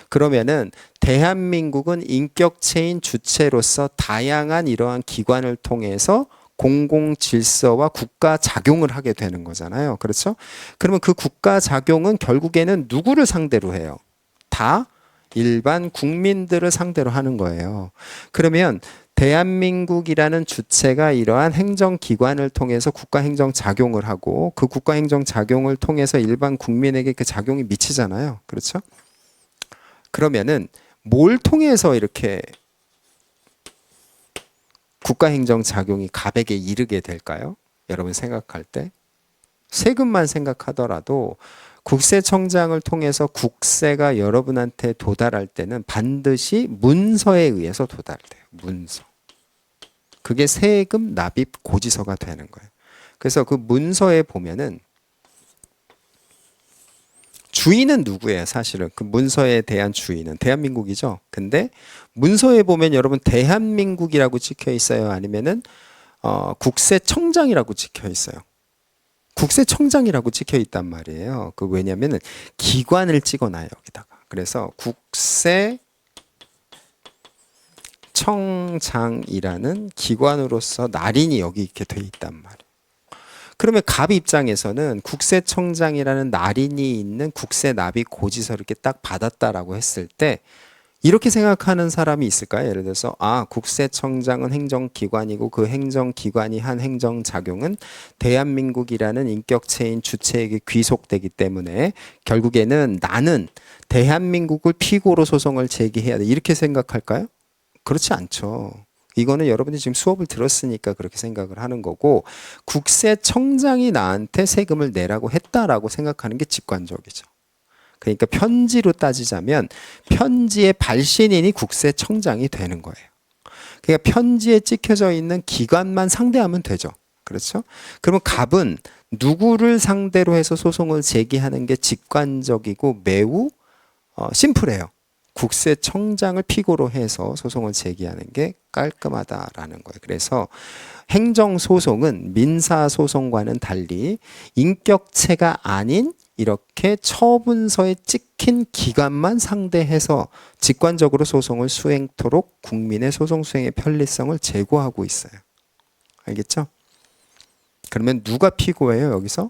그러면은 대한민국은 인격체인 주체로서 다양한 이러한 기관을 통해서 공공 질서와 국가 작용을 하게 되는 거잖아요. 그렇죠? 그러면 그 국가 작용은 결국에는 누구를 상대로 해요? 다 일반 국민들을 상대로 하는 거예요. 그러면 대한민국이라는 주체가 이러한 행정기관을 통해서 국가행정 작용을 하고 그 국가행정 작용을 통해서 일반 국민에게 그 작용이 미치잖아요. 그렇죠? 그러면은 뭘 통해서 이렇게 국가행정작용이 갑에게 이르게 될까요? 여러분 생각할 때 세금만 생각하더라도 국세청장을 통해서 국세가 여러분한테 도달할 때는 반드시 문서에 의해서 도달돼요. 문서. 그게 세금 납입 고지서가 되는 거예요. 그래서 그 문서에 보면은 주인은 누구예요? 사실은 그 문서에 대한 주인은 대한민국이죠. 근데 문서에 보면 여러분 대한민국이라고 찍혀 있어요? 아니면은 국세청장이라고 찍혀 있어요? 국세청장이라고 찍혀 있단 말이에요. 그 왜냐면은 기관을 찍어놔요, 여기다가. 그래서 국세청장이라는 기관으로서 날인이 여기 이렇게 돼 있단 말이에요. 그러면 갑 입장에서는 국세청장이라는 날인이 있는 국세 납입 고지서를 이렇게 딱 받았다라고 했을 때 이렇게 생각하는 사람이 있을까요? 예를 들어서 국세청장은 행정기관이고 그 행정기관이 한 행정작용은 대한민국이라는 인격체인 주체에게 귀속되기 때문에 결국에는 나는 대한민국을 피고로 소송을 제기해야 돼. 이렇게 생각할까요? 그렇지 않죠. 이거는 여러분이 지금 수업을 들었으니까 그렇게 생각을 하는 거고 국세청장이 나한테 세금을 내라고 했다라고 생각하는 게 직관적이죠. 그러니까 편지로 따지자면 편지의 발신인이 국세청장이 되는 거예요. 그러니까 편지에 찍혀져 있는 기관만 상대하면 되죠. 그렇죠? 그러면 갑은 누구를 상대로 해서 소송을 제기하는 게 직관적이고 매우 심플해요. 국세청장을 피고로 해서 소송을 제기하는 게 깔끔하다라는 거예요. 그래서 행정소송은 민사소송과는 달리 인격체가 아닌 이렇게 처분서에 찍힌 기관만 상대해서 직관적으로 소송을 수행토록 국민의 소송 수행의 편리성을 제고하고 있어요. 알겠죠? 그러면 누가 피고예요, 여기서?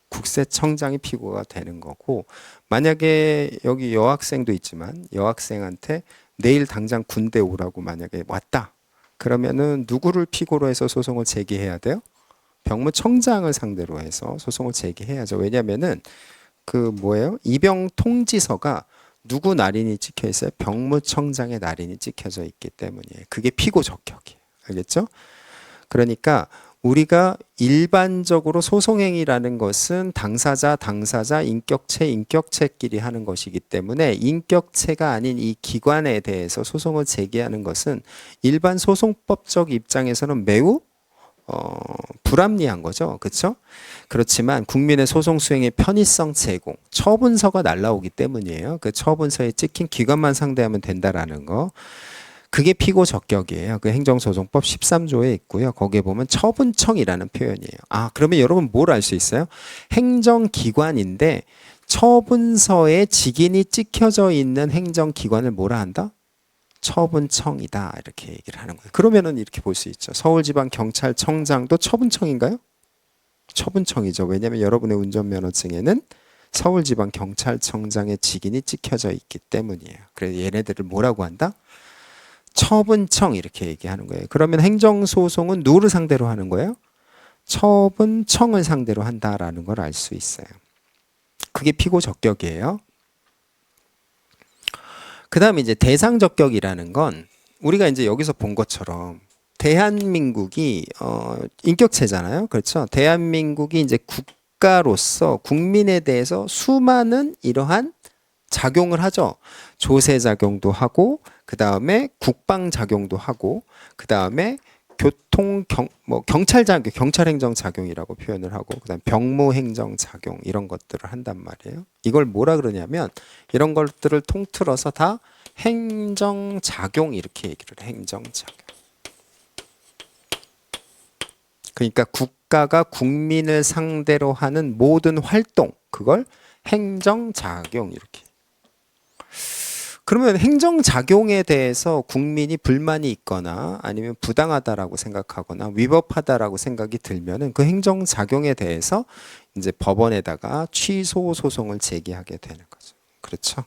국세청장이 피고가 되는 거고 만약에 여기 여학생도 있지만 여학생한테 내일 당장 군대 오라고 만약에 왔다. 그러면은 누구를 피고로 해서 소송을 제기해야 돼요? 병무청장을 상대로 해서 소송을 제기해야죠. 왜냐면은 입영 통지서가 누구 날인이 찍혀 있어요? 병무청장의 날인이 찍혀져 있기 때문이에요. 그게 피고 적격이에요. 알겠죠? 그러니까 우리가 일반적으로 소송행위라는 것은 당사자, 인격체끼리 하는 것이기 때문에 인격체가 아닌 이 기관에 대해서 소송을 제기하는 것은 일반 소송법적 입장에서는 매우 불합리한 거죠. 그렇죠? 그렇지만 국민의 소송 수행의 편의성 제공, 처분서가 날라오기 때문이에요. 그 처분서에 찍힌 기관만 상대하면 된다라는 거. 그게 피고 적격이에요. 그 행정소송법 13조에 있고요. 거기에 보면 처분청이라는 표현이에요. 그러면 여러분 뭘 알 수 있어요? 행정기관인데 처분서에 직인이 찍혀져 있는 행정기관을 뭐라 한다? 처분청이다. 이렇게 얘기를 하는 거예요. 그러면은 이렇게 볼 수 있죠. 서울지방경찰청장도 처분청인가요? 처분청이죠. 왜냐하면 여러분의 운전면허증에는 서울지방경찰청장의 직인이 찍혀져 있기 때문이에요. 그래서 얘네들을 뭐라고 한다? 처분청 이렇게 얘기하는 거예요. 그러면 행정소송은 누구를 상대로 하는 거예요? 처분청을 상대로 한다라는 걸 알 수 있어요. 그게 피고 적격이에요. 그 다음에 이제 대상적격이라는 건 우리가 이제 여기서 본 것처럼 대한민국이 인격체잖아요. 그렇죠? 대한민국이 이제 국가로서 국민에 대해서 수많은 이러한 작용을 하죠. 조세작용도 하고 그 다음에 국방작용도 하고 그 다음에 경찰행정작용이라고 표현을 하고 그 다음에 병무행정작용 이런 것들을 한단 말이에요. 이걸 뭐라 그러냐면 이런 것들을 통틀어서 다 행정작용 이렇게 얘기를 해요. 행정작용. 그러니까 국가가 국민을 상대로 하는 모든 활동 그걸 행정작용 이렇게. 그러면 행정작용에 대해서 국민이 불만이 있거나 아니면 부당하다라고 생각하거나 위법하다라고 생각이 들면은 그 행정작용에 대해서 이제 법원에다가 취소 소송을 제기하게 되는 거죠. 그렇죠?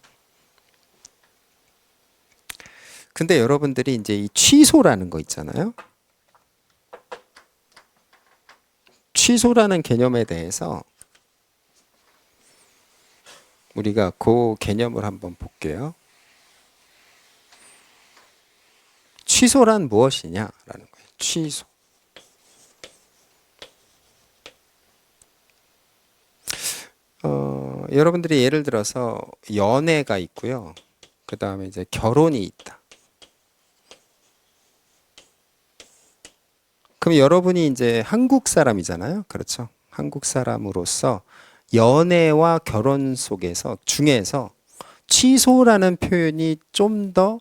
근데 여러분들이 이제 이 취소라는 거 있잖아요. 취소라는 개념에 대해서 우리가 그 개념을 한번 볼게요. 취소란 무엇이냐라는 거예요. 취소. 여러분들이 예를 들어서 연애가 있고요. 그 다음에 이제 결혼이 있다. 그럼 여러분이 이제 한국 사람이잖아요. 그렇죠? 한국 사람으로서 연애와 결혼 속에서 중에서 취소라는 표현이 좀 더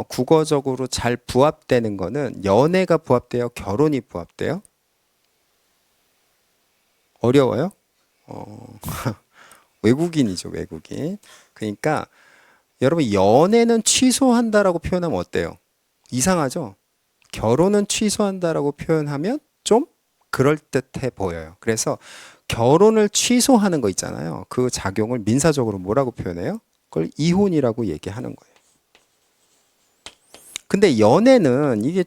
국어적으로 잘 부합되는 거는 연애가 부합돼요? 결혼이 부합돼요? 어려워요? 외국인이죠, 외국인. 그러니까 여러분 연애는 취소한다라고 표현하면 어때요? 이상하죠? 결혼은 취소한다라고 표현하면 좀 그럴듯해 보여요. 그래서 결혼을 취소하는 거 있잖아요. 그 작용을 민사적으로 뭐라고 표현해요? 그걸 이혼이라고 얘기하는 거예요. 근데 연애는 이게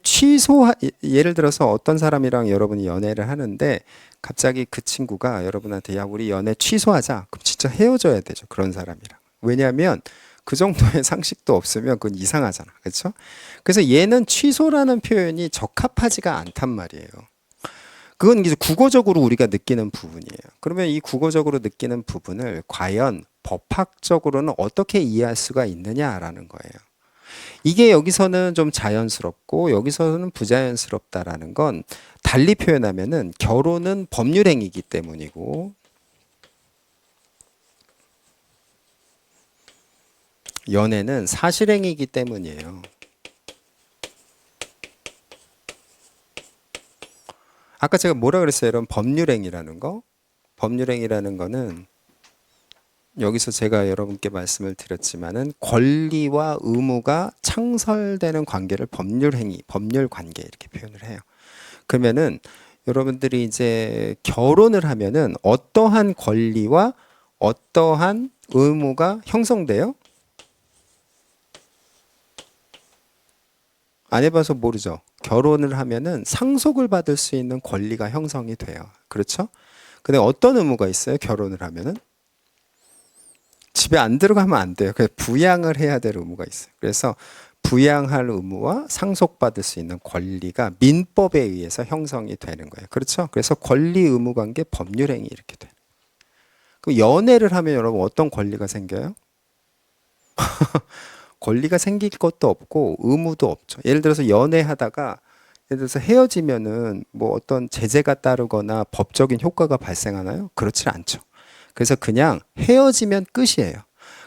예를 들어서 어떤 사람이랑 여러분이 연애를 하는데 갑자기 그 친구가 여러분한테 야, 우리 연애 취소하자. 그럼 진짜 헤어져야 되죠. 그런 사람이랑. 왜냐하면 그 정도의 상식도 없으면 그건 이상하잖아. 그렇죠? 그래서 얘는 취소라는 표현이 적합하지가 않단 말이에요. 그건 이제 국어적으로 우리가 느끼는 부분이에요. 그러면 이 국어적으로 느끼는 부분을 과연 법학적으로는 어떻게 이해할 수가 있느냐라는 거예요. 이게 여기서는 좀 자연스럽고 여기서는 부자연스럽다라는 건 달리 표현하면은 결혼은 법률행위이기 때문이고 연애는 사실행위이기 때문이에요. 아까 제가 뭐라 그랬어요? 여러분 법률행위라는 거? 법률행위라는 거는 여기서 제가 여러분께 말씀을 드렸지만은 권리와 의무가 창설되는 관계를 법률행위, 법률관계 이렇게 표현을 해요. 그러면은 여러분들이 이제 결혼을 하면은 어떠한 권리와 어떠한 의무가 형성돼요? 안 해봐서 모르죠. 결혼을 하면은 상속을 받을 수 있는 권리가 형성이 돼요. 그렇죠? 근데 어떤 의무가 있어요? 결혼을 하면은? 집에 안 들어가면 안 돼요. 그래서 부양을 해야 될 의무가 있어요. 그래서 부양할 의무와 상속받을 수 있는 권리가 민법에 의해서 형성이 되는 거예요. 그렇죠? 그래서 권리 의무 관계 법률행위 이렇게 돼요. 그럼 연애를 하면 여러분 어떤 권리가 생겨요? 권리가 생길 것도 없고 의무도 없죠. 예를 들어서 연애하다가 예를 들어서 헤어지면은 뭐 어떤 제재가 따르거나 법적인 효과가 발생하나요? 그렇지 않죠. 그래서 그냥 헤어지면 끝이에요.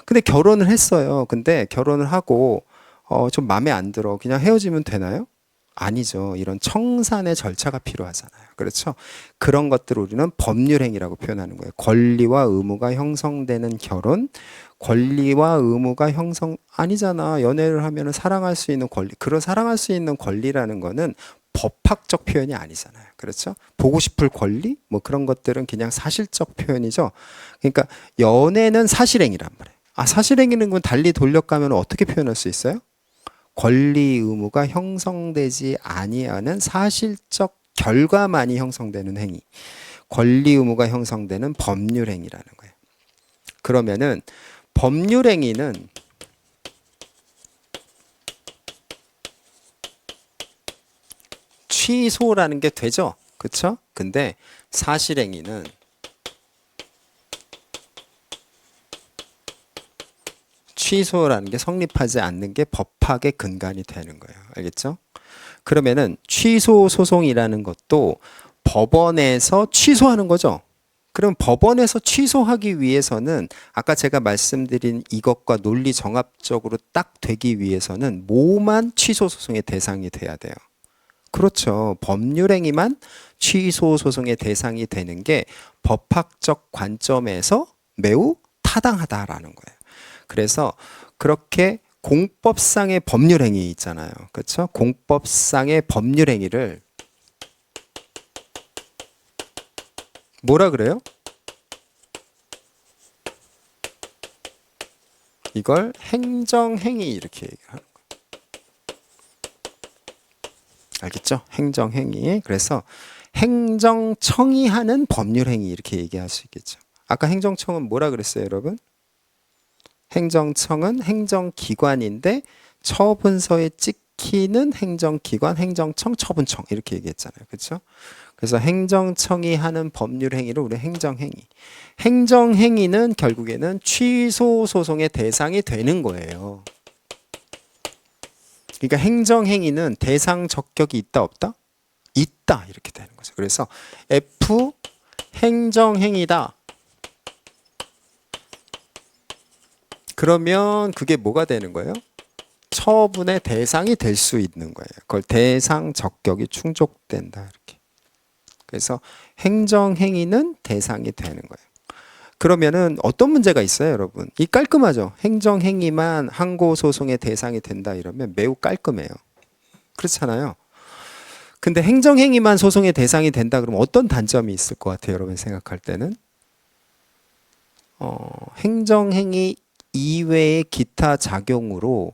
근데 결혼을 했어요. 근데 결혼을 하고 좀 마음에 안 들어. 그냥 헤어지면 되나요? 아니죠. 이런 청산의 절차가 필요하잖아요. 그렇죠? 그런 것들을 우리는 법률행위라고 표현하는 거예요. 권리와 의무가 형성되는 결혼, 권리와 의무가 아니잖아. 연애를 하면 사랑할 수 있는 권리. 그런 사랑할 수 있는 권리라는 거는 법학적 표현이 아니잖아요. 그렇죠? 보고 싶을 권리? 뭐 그런 것들은 그냥 사실적 표현이죠. 그러니까 연애는 사실행위란 말이에요. 사실행위는 건 달리 돌려가면 어떻게 표현할 수 있어요? 권리 의무가 형성되지 아니하는 사실적 결과만이 형성되는 행위. 권리 의무가 형성되는 법률행위라는 거예요. 그러면은 법률행위는 취소라는 게 되죠. 그렇죠? 근데 사실행위는 취소라는 게 성립하지 않는 게 법학의 근간이 되는 거예요. 알겠죠? 그러면은 취소 소송이라는 것도 법원에서 취소하는 거죠. 그럼 법원에서 취소하기 위해서는 아까 제가 말씀드린 이것과 논리 정합적으로 딱 되기 위해서는 뭐만 취소 소송의 대상이 돼야 돼요. 그렇죠. 법률행위만 취소 소송의 대상이 되는 게 법학적 관점에서 매우 타당하다라는 거예요. 그래서 그렇게 공법상의 법률행위 있잖아요. 그렇죠? 공법상의 법률행위를 뭐라 그래요? 이걸 행정행위 이렇게 얘기하는 거예요. 알겠죠? 행정행위. 그래서 행정청이 하는 법률행위 이렇게 얘기할 수 있겠죠. 아까 행정청은 뭐라 그랬어요, 여러분? 행정청은 행정기관인데 처분서에 지키는 행정기관, 행정청, 처분청 이렇게 얘기했잖아요. 그렇죠? 그래서 행정청이 하는 법률 행위를 우리 행정행위. 행정행위는 결국에는 취소 소송의 대상이 되는 거예요. 그러니까 행정행위는 대상 적격이 있다 없다? 있다 이렇게 되는 거죠. 그래서 F 행정행위다. 그러면 그게 뭐가 되는 거예요? 처분의 대상이 될 수 있는 거예요. 그걸 대상 적격이 충족된다 이렇게. 그래서 행정행위는 대상이 되는 거예요. 그러면은 어떤 문제가 있어요, 여러분? 이 깔끔하죠? 행정행위만 항고소송의 대상이 된다 이러면 매우 깔끔해요. 그렇잖아요. 근데 행정행위만 소송의 대상이 된다 그러면 어떤 단점이 있을 것 같아요, 여러분 생각할 때는? 행정행위 이외의 기타 작용으로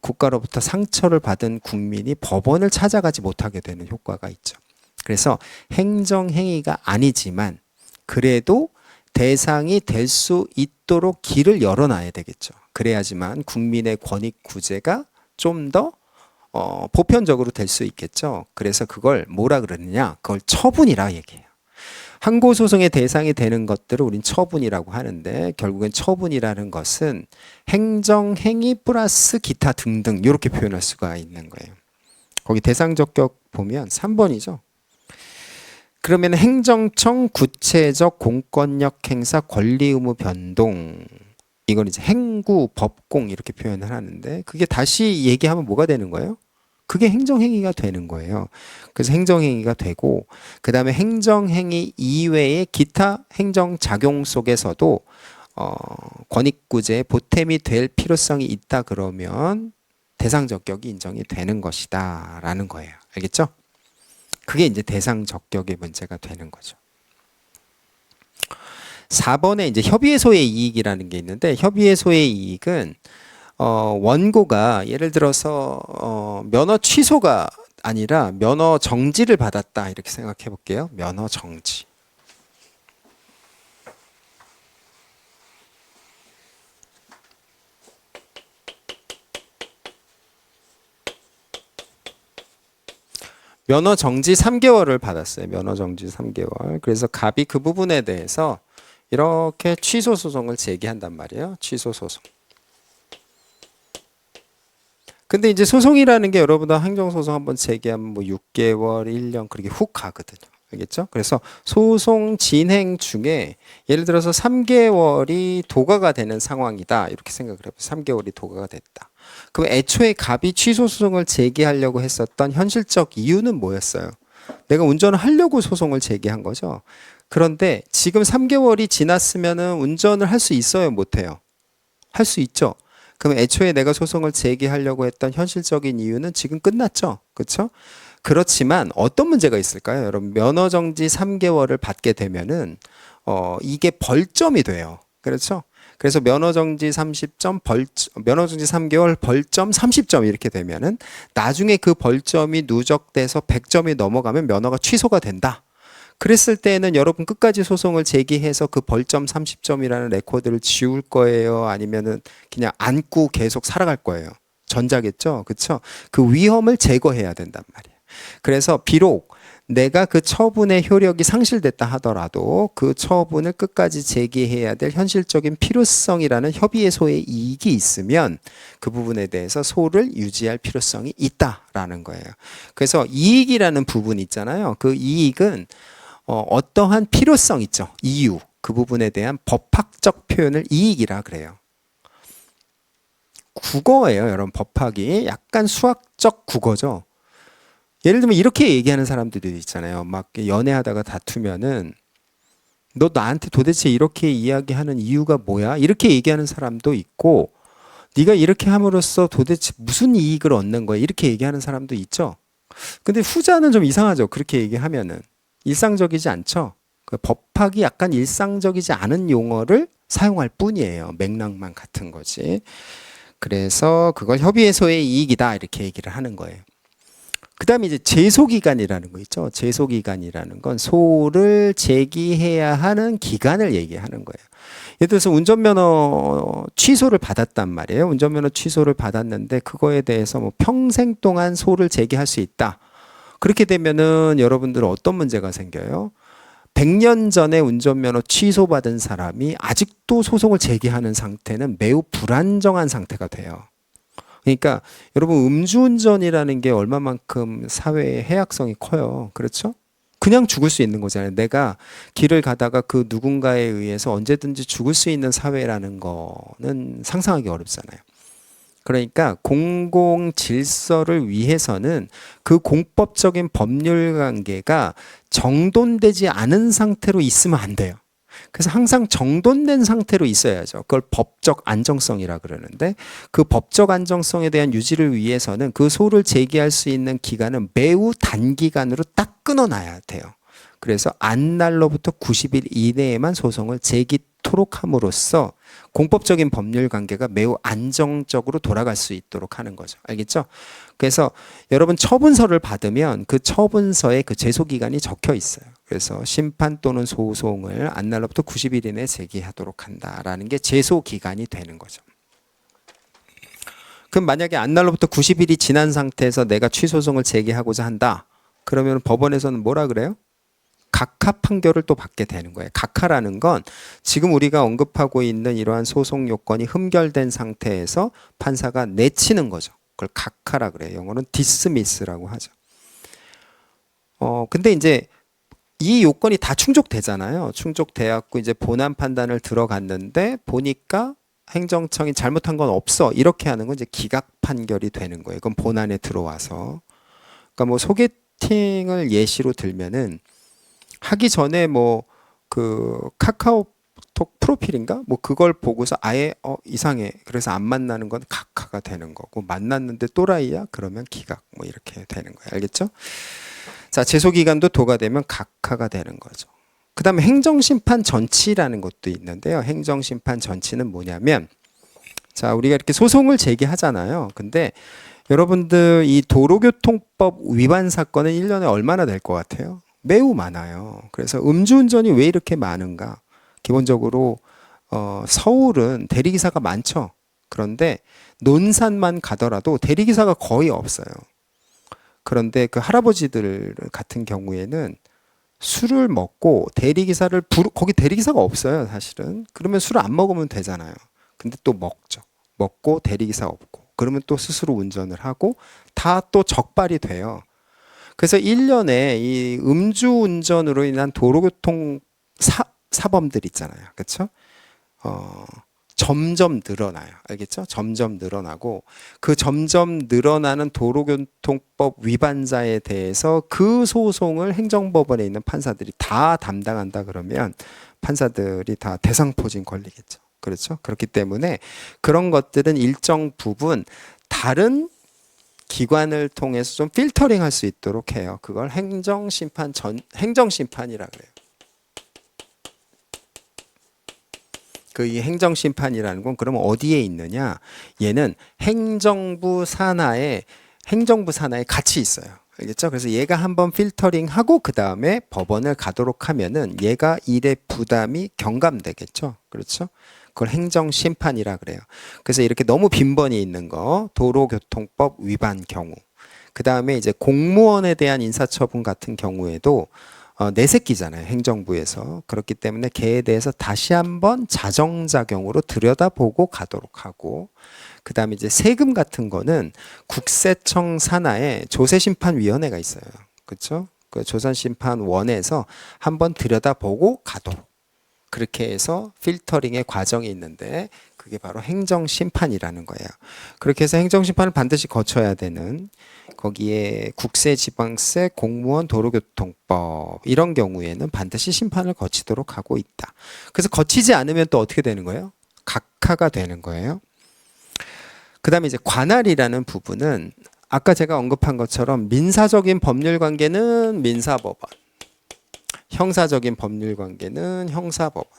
국가로부터 상처를 받은 국민이 법원을 찾아가지 못하게 되는 효과가 있죠. 그래서 행정행위가 아니지만 그래도 대상이 될 수 있도록 길을 열어놔야 되겠죠. 그래야지만 국민의 권익 구제가 좀 더 보편적으로 될 수 있겠죠. 그래서 그걸 뭐라 그러느냐? 그걸 처분이라 얘기해요. 항고소송의 대상이 되는 것들을 우린 처분이라고 하는데 결국엔 처분이라는 것은 행정행위 플러스 기타 등등 이렇게 표현할 수가 있는 거예요. 거기 대상적격 보면 3번이죠. 그러면 행정청 구체적 공권력 행사 권리 의무 변동 이건 이제 행구 법공 이렇게 표현을 하는데 그게 다시 얘기하면 뭐가 되는 거예요? 그게 행정행위가 되는 거예요. 그래서 행정행위가 되고 그 다음에 행정행위 이외의 기타 행정작용 속에서도 권익구제에 보탬이 될 필요성이 있다 그러면 대상적격이 인정이 되는 것이다 라는 거예요. 알겠죠? 그게 이제 대상적격의 문제가 되는 거죠. 4번에 이제 협의해소의 이익이라는 게 있는데 협의해소의 이익은 원고가 예를 들어서 면허 취소가 아니라 면허 정지를 받았다 이렇게 생각해 볼게요. 면허 정지. 면허 정지 3개월을 받았어요. 면허 정지 3개월. 그래서 갑이 그 부분에 대해서 이렇게 취소 소송을 제기한단 말이에요. 취소 소송. 근데 이제 소송이라는 게 여러분들 행정소송 한번 제기하면 뭐 6개월, 1년 그렇게 훅 가거든요. 알겠죠? 그래서 소송 진행 중에 예를 들어서 3개월이 도과가 되는 상황이다. 이렇게 생각을 해보세요. 3개월이 도과가 됐다. 그럼 애초에 갑이 취소 소송을 제기하려고 했었던 현실적 이유는 뭐였어요? 내가 운전을 하려고 소송을 제기한 거죠. 그런데 지금 3개월이 지났으면은 운전을 할 수 있어요? 못해요? 할 수 있죠. 그럼 애초에 내가 소송을 제기하려고 했던 현실적인 이유는 지금 끝났죠. 그렇죠? 그렇지만 어떤 문제가 있을까요? 여러분 면허 정지 3개월을 받게 되면은 이게 벌점이 돼요. 그렇죠? 그래서 면허 정지 30점, 면허 정지 3개월, 벌점 30점 이렇게 되면은 나중에 그 벌점이 누적돼서 100점이 넘어가면 면허가 취소가 된다. 그랬을 때는 여러분 끝까지 소송을 제기해서 그 벌점 30점이라는 레코드를 지울 거예요? 아니면은 그냥 안고 계속 살아갈 거예요? 전자겠죠? 그렇죠? 그 위험을 제거해야 된단 말이에요. 그래서 비록 내가 그 처분의 효력이 상실됐다 하더라도 그 처분을 끝까지 제기해야 될 현실적인 필요성이라는 협의해소의 이익이 있으면 그 부분에 대해서 소를 유지할 필요성이 있다라는 거예요. 그래서 이익이라는 부분 있잖아요. 그 이익은 어떠한 필요성 있죠. 이유. 그 부분에 대한 법학적 표현을 이익이라 그래요. 국어예요, 여러분. 법학이 약간 수학적 국어죠. 예를 들면 이렇게 얘기하는 사람들이 있잖아요. 막 연애하다가 다투면은 너 나한테 도대체 이렇게 이야기하는 이유가 뭐야? 이렇게 얘기하는 사람도 있고 네가 이렇게 함으로써 도대체 무슨 이익을 얻는 거야? 이렇게 얘기하는 사람도 있죠. 근데 후자는 좀 이상하죠. 그렇게 얘기하면은 일상적이지 않죠. 그 법학이 약간 일상적이지 않은 용어를 사용할 뿐이에요. 맥락만 같은 거지. 그래서 그걸 협의해소의 이익이다 이렇게 얘기를 하는 거예요. 그다음에 이제 제소기간이라는 거 있죠. 제소기간이라는 건 소를 제기해야 하는 기간을 얘기하는 거예요. 예를 들어서 운전면허 취소를 받았단 말이에요. 운전면허 취소를 받았는데 그거에 대해서 뭐 평생 동안 소를 제기할 수 있다. 그렇게 되면은 여러분들은 어떤 문제가 생겨요? 100년 전에 운전면허 취소받은 사람이 아직도 소송을 제기하는 상태는 매우 불안정한 상태가 돼요. 그러니까 여러분 음주운전이라는 게 얼마만큼 사회의 해악성이 커요. 그렇죠? 그냥 죽을 수 있는 거잖아요. 내가 길을 가다가 그 누군가에 의해서 언제든지 죽을 수 있는 사회라는 거는 상상하기 어렵잖아요. 그러니까 공공 질서를 위해서는 그 공법적인 법률 관계가 정돈되지 않은 상태로 있으면 안 돼요. 그래서 항상 정돈된 상태로 있어야죠. 그걸 법적 안정성이라 그러는데 그 법적 안정성에 대한 유지를 위해서는 그 소를 제기할 수 있는 기간은 매우 단기간으로 딱 끊어놔야 돼요. 그래서 안날로부터 90일 이내에만 소송을 제기토록 함으로써 공법적인 법률 관계가 매우 안정적으로 돌아갈 수 있도록 하는 거죠. 알겠죠? 그래서 여러분 처분서를 받으면 그 처분서에 그 제소기간이 적혀 있어요. 그래서 심판 또는 소송을 안날로부터 90일 이내에 제기하도록 한다라는 게 제소기간이 되는 거죠. 그럼 만약에 안날로부터 90일이 지난 상태에서 내가 취소송을 제기하고자 한다. 그러면 법원에서는 뭐라 그래요? 각하 판결을 또 받게 되는 거예요. 각하라는 건 지금 우리가 언급하고 있는 이러한 소송 요건이 흠결된 상태에서 판사가 내치는 거죠. 그걸 각하라 그래요. 영어는 dismiss라고 하죠. 근데 이제 이 요건이 다 충족되잖아요. 충족돼갖고 이제 본안 판단을 들어갔는데 보니까 행정청이 잘못한 건 없어. 이렇게 하는 건 이제 기각 판결이 되는 거예요. 그건 본안에 들어와서. 그러니까 뭐 소개팅을 예시로 들면은 하기 전에 뭐 그 카카오톡 프로필인가 뭐 그걸 보고서 아예 이상해 그래서 안 만나는 건 각하가 되는 거고 만났는데 또라이야 그러면 기각 뭐 이렇게 되는 거예요. 알겠죠? 자, 제소기간도 도가 되면 각하가 되는 거죠. 그 다음에 행정심판 전치라는 것도 있는데요. 행정심판 전치는 뭐냐면 자, 우리가 이렇게 소송을 제기하잖아요. 근데 여러분들 이 도로교통법 위반 사건은 1년에 얼마나 될 것 같아요? 매우 많아요. 그래서 음주운전이 왜 이렇게 많은가? 기본적으로 서울은 대리기사가 많죠. 그런데 논산만 가더라도 대리기사가 거의 없어요. 그런데 그 할아버지들 같은 경우에는 술을 먹고 대리기사를 거기 대리기사가 없어요, 사실은. 그러면 술을 안 먹으면 되잖아요. 근데 또 먹죠. 먹고 대리기사 없고. 그러면 또 스스로 운전을 하고 다 또 적발이 돼요. 그래서 1년에 이 음주운전으로 인한 도로교통 사범들 있잖아요. 그렇죠? 점점 늘어나요. 알겠죠? 점점 늘어나고 그 점점 늘어나는 도로교통법 위반자에 대해서 그 소송을 행정법원에 있는 판사들이 다 담당한다 그러면 판사들이 다 대상포진 걸리겠죠. 그렇죠? 그렇기 때문에 그런 것들은 일정 부분 다른 기관을 통해서 좀 필터링 할 수 있도록 해요. 그걸 행정심판이라 그래요. 그 이 행정심판이라는 건 그러면 어디에 있느냐? 얘는 행정부 산하에 같이 있어요. 알겠죠? 그래서 얘가 한번 필터링하고 그 다음에 법원을 가도록 하면은 얘가 일의 부담이 경감되겠죠. 그렇죠? 그걸 행정심판이라 그래요. 그래서 이렇게 너무 빈번히 있는 거, 도로교통법 위반 경우. 그 다음에 이제 공무원에 대한 인사처분 같은 경우에도 내새끼잖아요. 행정부에서. 그렇기 때문에 걔에 대해서 다시 한번 자정작용으로 들여다보고 가도록 하고 그 다음에 이제 세금 같은 거는 국세청 산하에 조세심판위원회가 있어요. 그렇죠? 그 조선심판원에서 한번 들여다보고 가도록. 그렇게 해서 필터링의 과정이 있는데 그게 바로 행정심판이라는 거예요. 그렇게 해서 행정심판을 반드시 거쳐야 되는 거기에 국세지방세, 공무원, 도로교통법 이런 경우에는 반드시 심판을 거치도록 하고 있다. 그래서 거치지 않으면 또 어떻게 되는 거예요? 각하가 되는 거예요. 그 다음에 이제 관할이라는 부분은 아까 제가 언급한 것처럼 민사적인 법률 관계는 민사법원, 형사적인 법률 관계는 형사법원,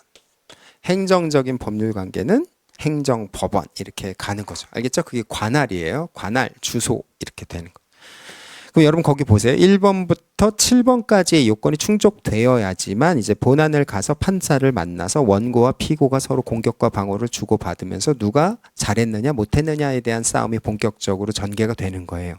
행정적인 법률 관계는 행정법원 이렇게 가는 거죠. 알겠죠? 그게 관할이에요. 관할, 주소 이렇게 되는 거. 그럼 여러분 거기 보세요. 1번부터 7번까지의 요건이 충족되어야지만 이제 본안을 가서 판사를 만나서 원고와 피고가 서로 공격과 방어를 주고받으면서 누가 잘했느냐 못했느냐에 대한 싸움이 본격적으로 전개가 되는 거예요.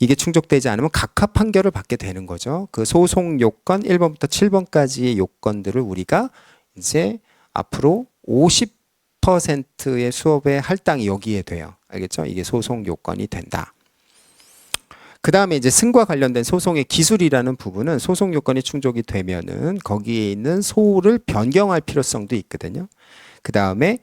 이게 충족되지 않으면 각하 판결을 받게 되는 거죠. 그 소송 요건 1번부터 7번까지의 요건들을 우리가 이제 앞으로 50%의 수업의 할당이 여기에 돼요. 알겠죠? 이게 소송 요건이 된다. 그 다음에 이제 승과 관련된 소송의 기술이라는 부분은 소송 요건이 충족이 되면은 거기에 있는 소를 변경할 필요성도 있거든요. 그 다음에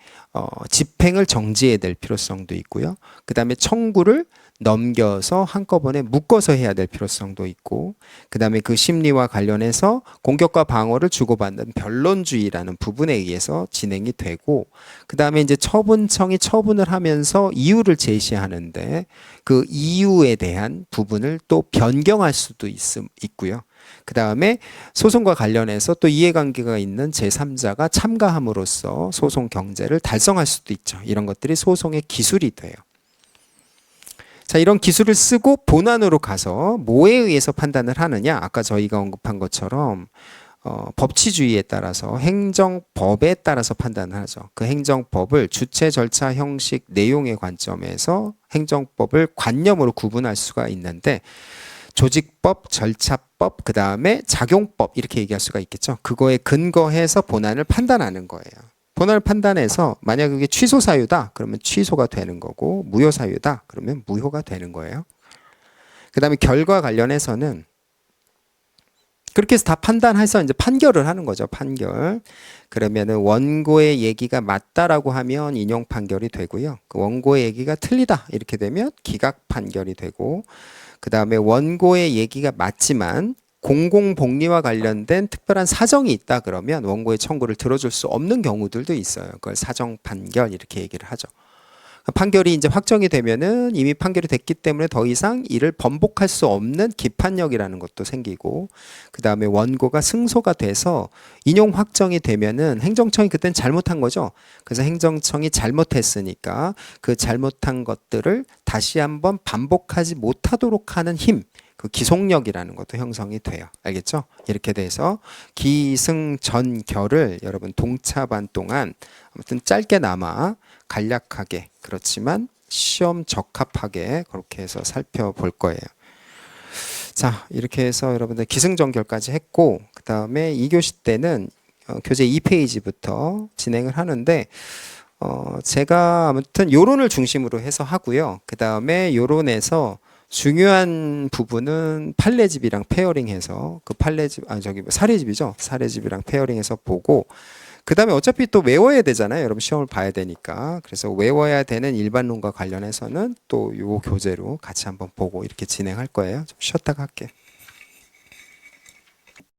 집행을 정지해야 될 필요성도 있고요. 그 다음에 청구를 넘겨서 한꺼번에 묶어서 해야 될 필요성도 있고, 그 다음에 그 심리와 관련해서 공격과 방어를 주고받는 변론주의라는 부분에 의해서 진행이 되고, 그 다음에 이제 처분청이 처분을 하면서 이유를 제시하는데 그 이유에 대한 부분을 또 변경할 수도 있고요. 그 다음에 소송과 관련해서 또 이해관계가 있는 제3자가 참가함으로써 소송 경제를 달성할 수도 있죠. 이런 것들이 소송의 기술이 돼요. 자, 이런 기술을 쓰고 본안으로 가서 뭐에 의해서 판단을 하느냐? 아까 저희가 언급한 것처럼 법치주의에 따라서 행정법에 따라서 판단을 하죠. 그 행정법을 주체, 절차, 형식, 내용의 관점에서 행정법을 관념으로 구분할 수가 있는데 조직법, 절차법, 그 다음에 작용법 이렇게 얘기할 수가 있겠죠. 그거에 근거해서 본안을 판단하는 거예요. 본안을 판단해서 만약 그게 취소 사유다 그러면 취소가 되는 거고, 무효 사유다 그러면 무효가 되는 거예요. 그 다음에 결과 관련해서는 그렇게 해서 다 판단해서 이제 판결을 하는 거죠. 판결. 그러면은 원고의 얘기가 맞다라고 하면 인용 판결이 되고요. 그 원고의 얘기가 틀리다 이렇게 되면 기각 판결이 되고, 그 다음에 원고의 얘기가 맞지만 공공복리와 관련된 특별한 사정이 있다 그러면 원고의 청구를 들어줄 수 없는 경우들도 있어요. 그걸 사정 판결 이렇게 얘기를 하죠. 판결이 이제 확정이 되면은 이미 판결이 됐기 때문에 더 이상 이를 번복할 수 없는 기판력이라는 것도 생기고, 그 다음에 원고가 승소가 돼서 인용 확정이 되면은 행정청이 그때는 잘못한 거죠. 그래서 행정청이 잘못했으니까 그 잘못한 것들을 다시 한번 반복하지 못하도록 하는 힘, 그 기속력이라는 것도 형성이 돼요. 알겠죠? 이렇게 돼서 기승전결을 여러분 동차반 동안 아무튼 짧게나마 간략하게, 그렇지만 시험 적합하게 그렇게 해서 살펴볼 거예요. 자, 이렇게 해서 여러분들 기승전결까지 했고, 그 다음에 2교시 때는 교재 2페이지부터 진행을 하는데 제가 아무튼 요론을 중심으로 해서 하고요. 그 다음에 요론에서 중요한 부분은 판례집이랑 페어링해서 그 판례집 사례집이죠. 사례집이랑 페어링해서 보고, 그 다음에 어차피 또 외워야 되잖아요. 여러분 시험을 봐야 되니까. 그래서 외워야 되는 일반론과 관련해서는 또 요 교재로 같이 한번 보고 이렇게 진행할 거예요. 좀 쉬었다가 할게요.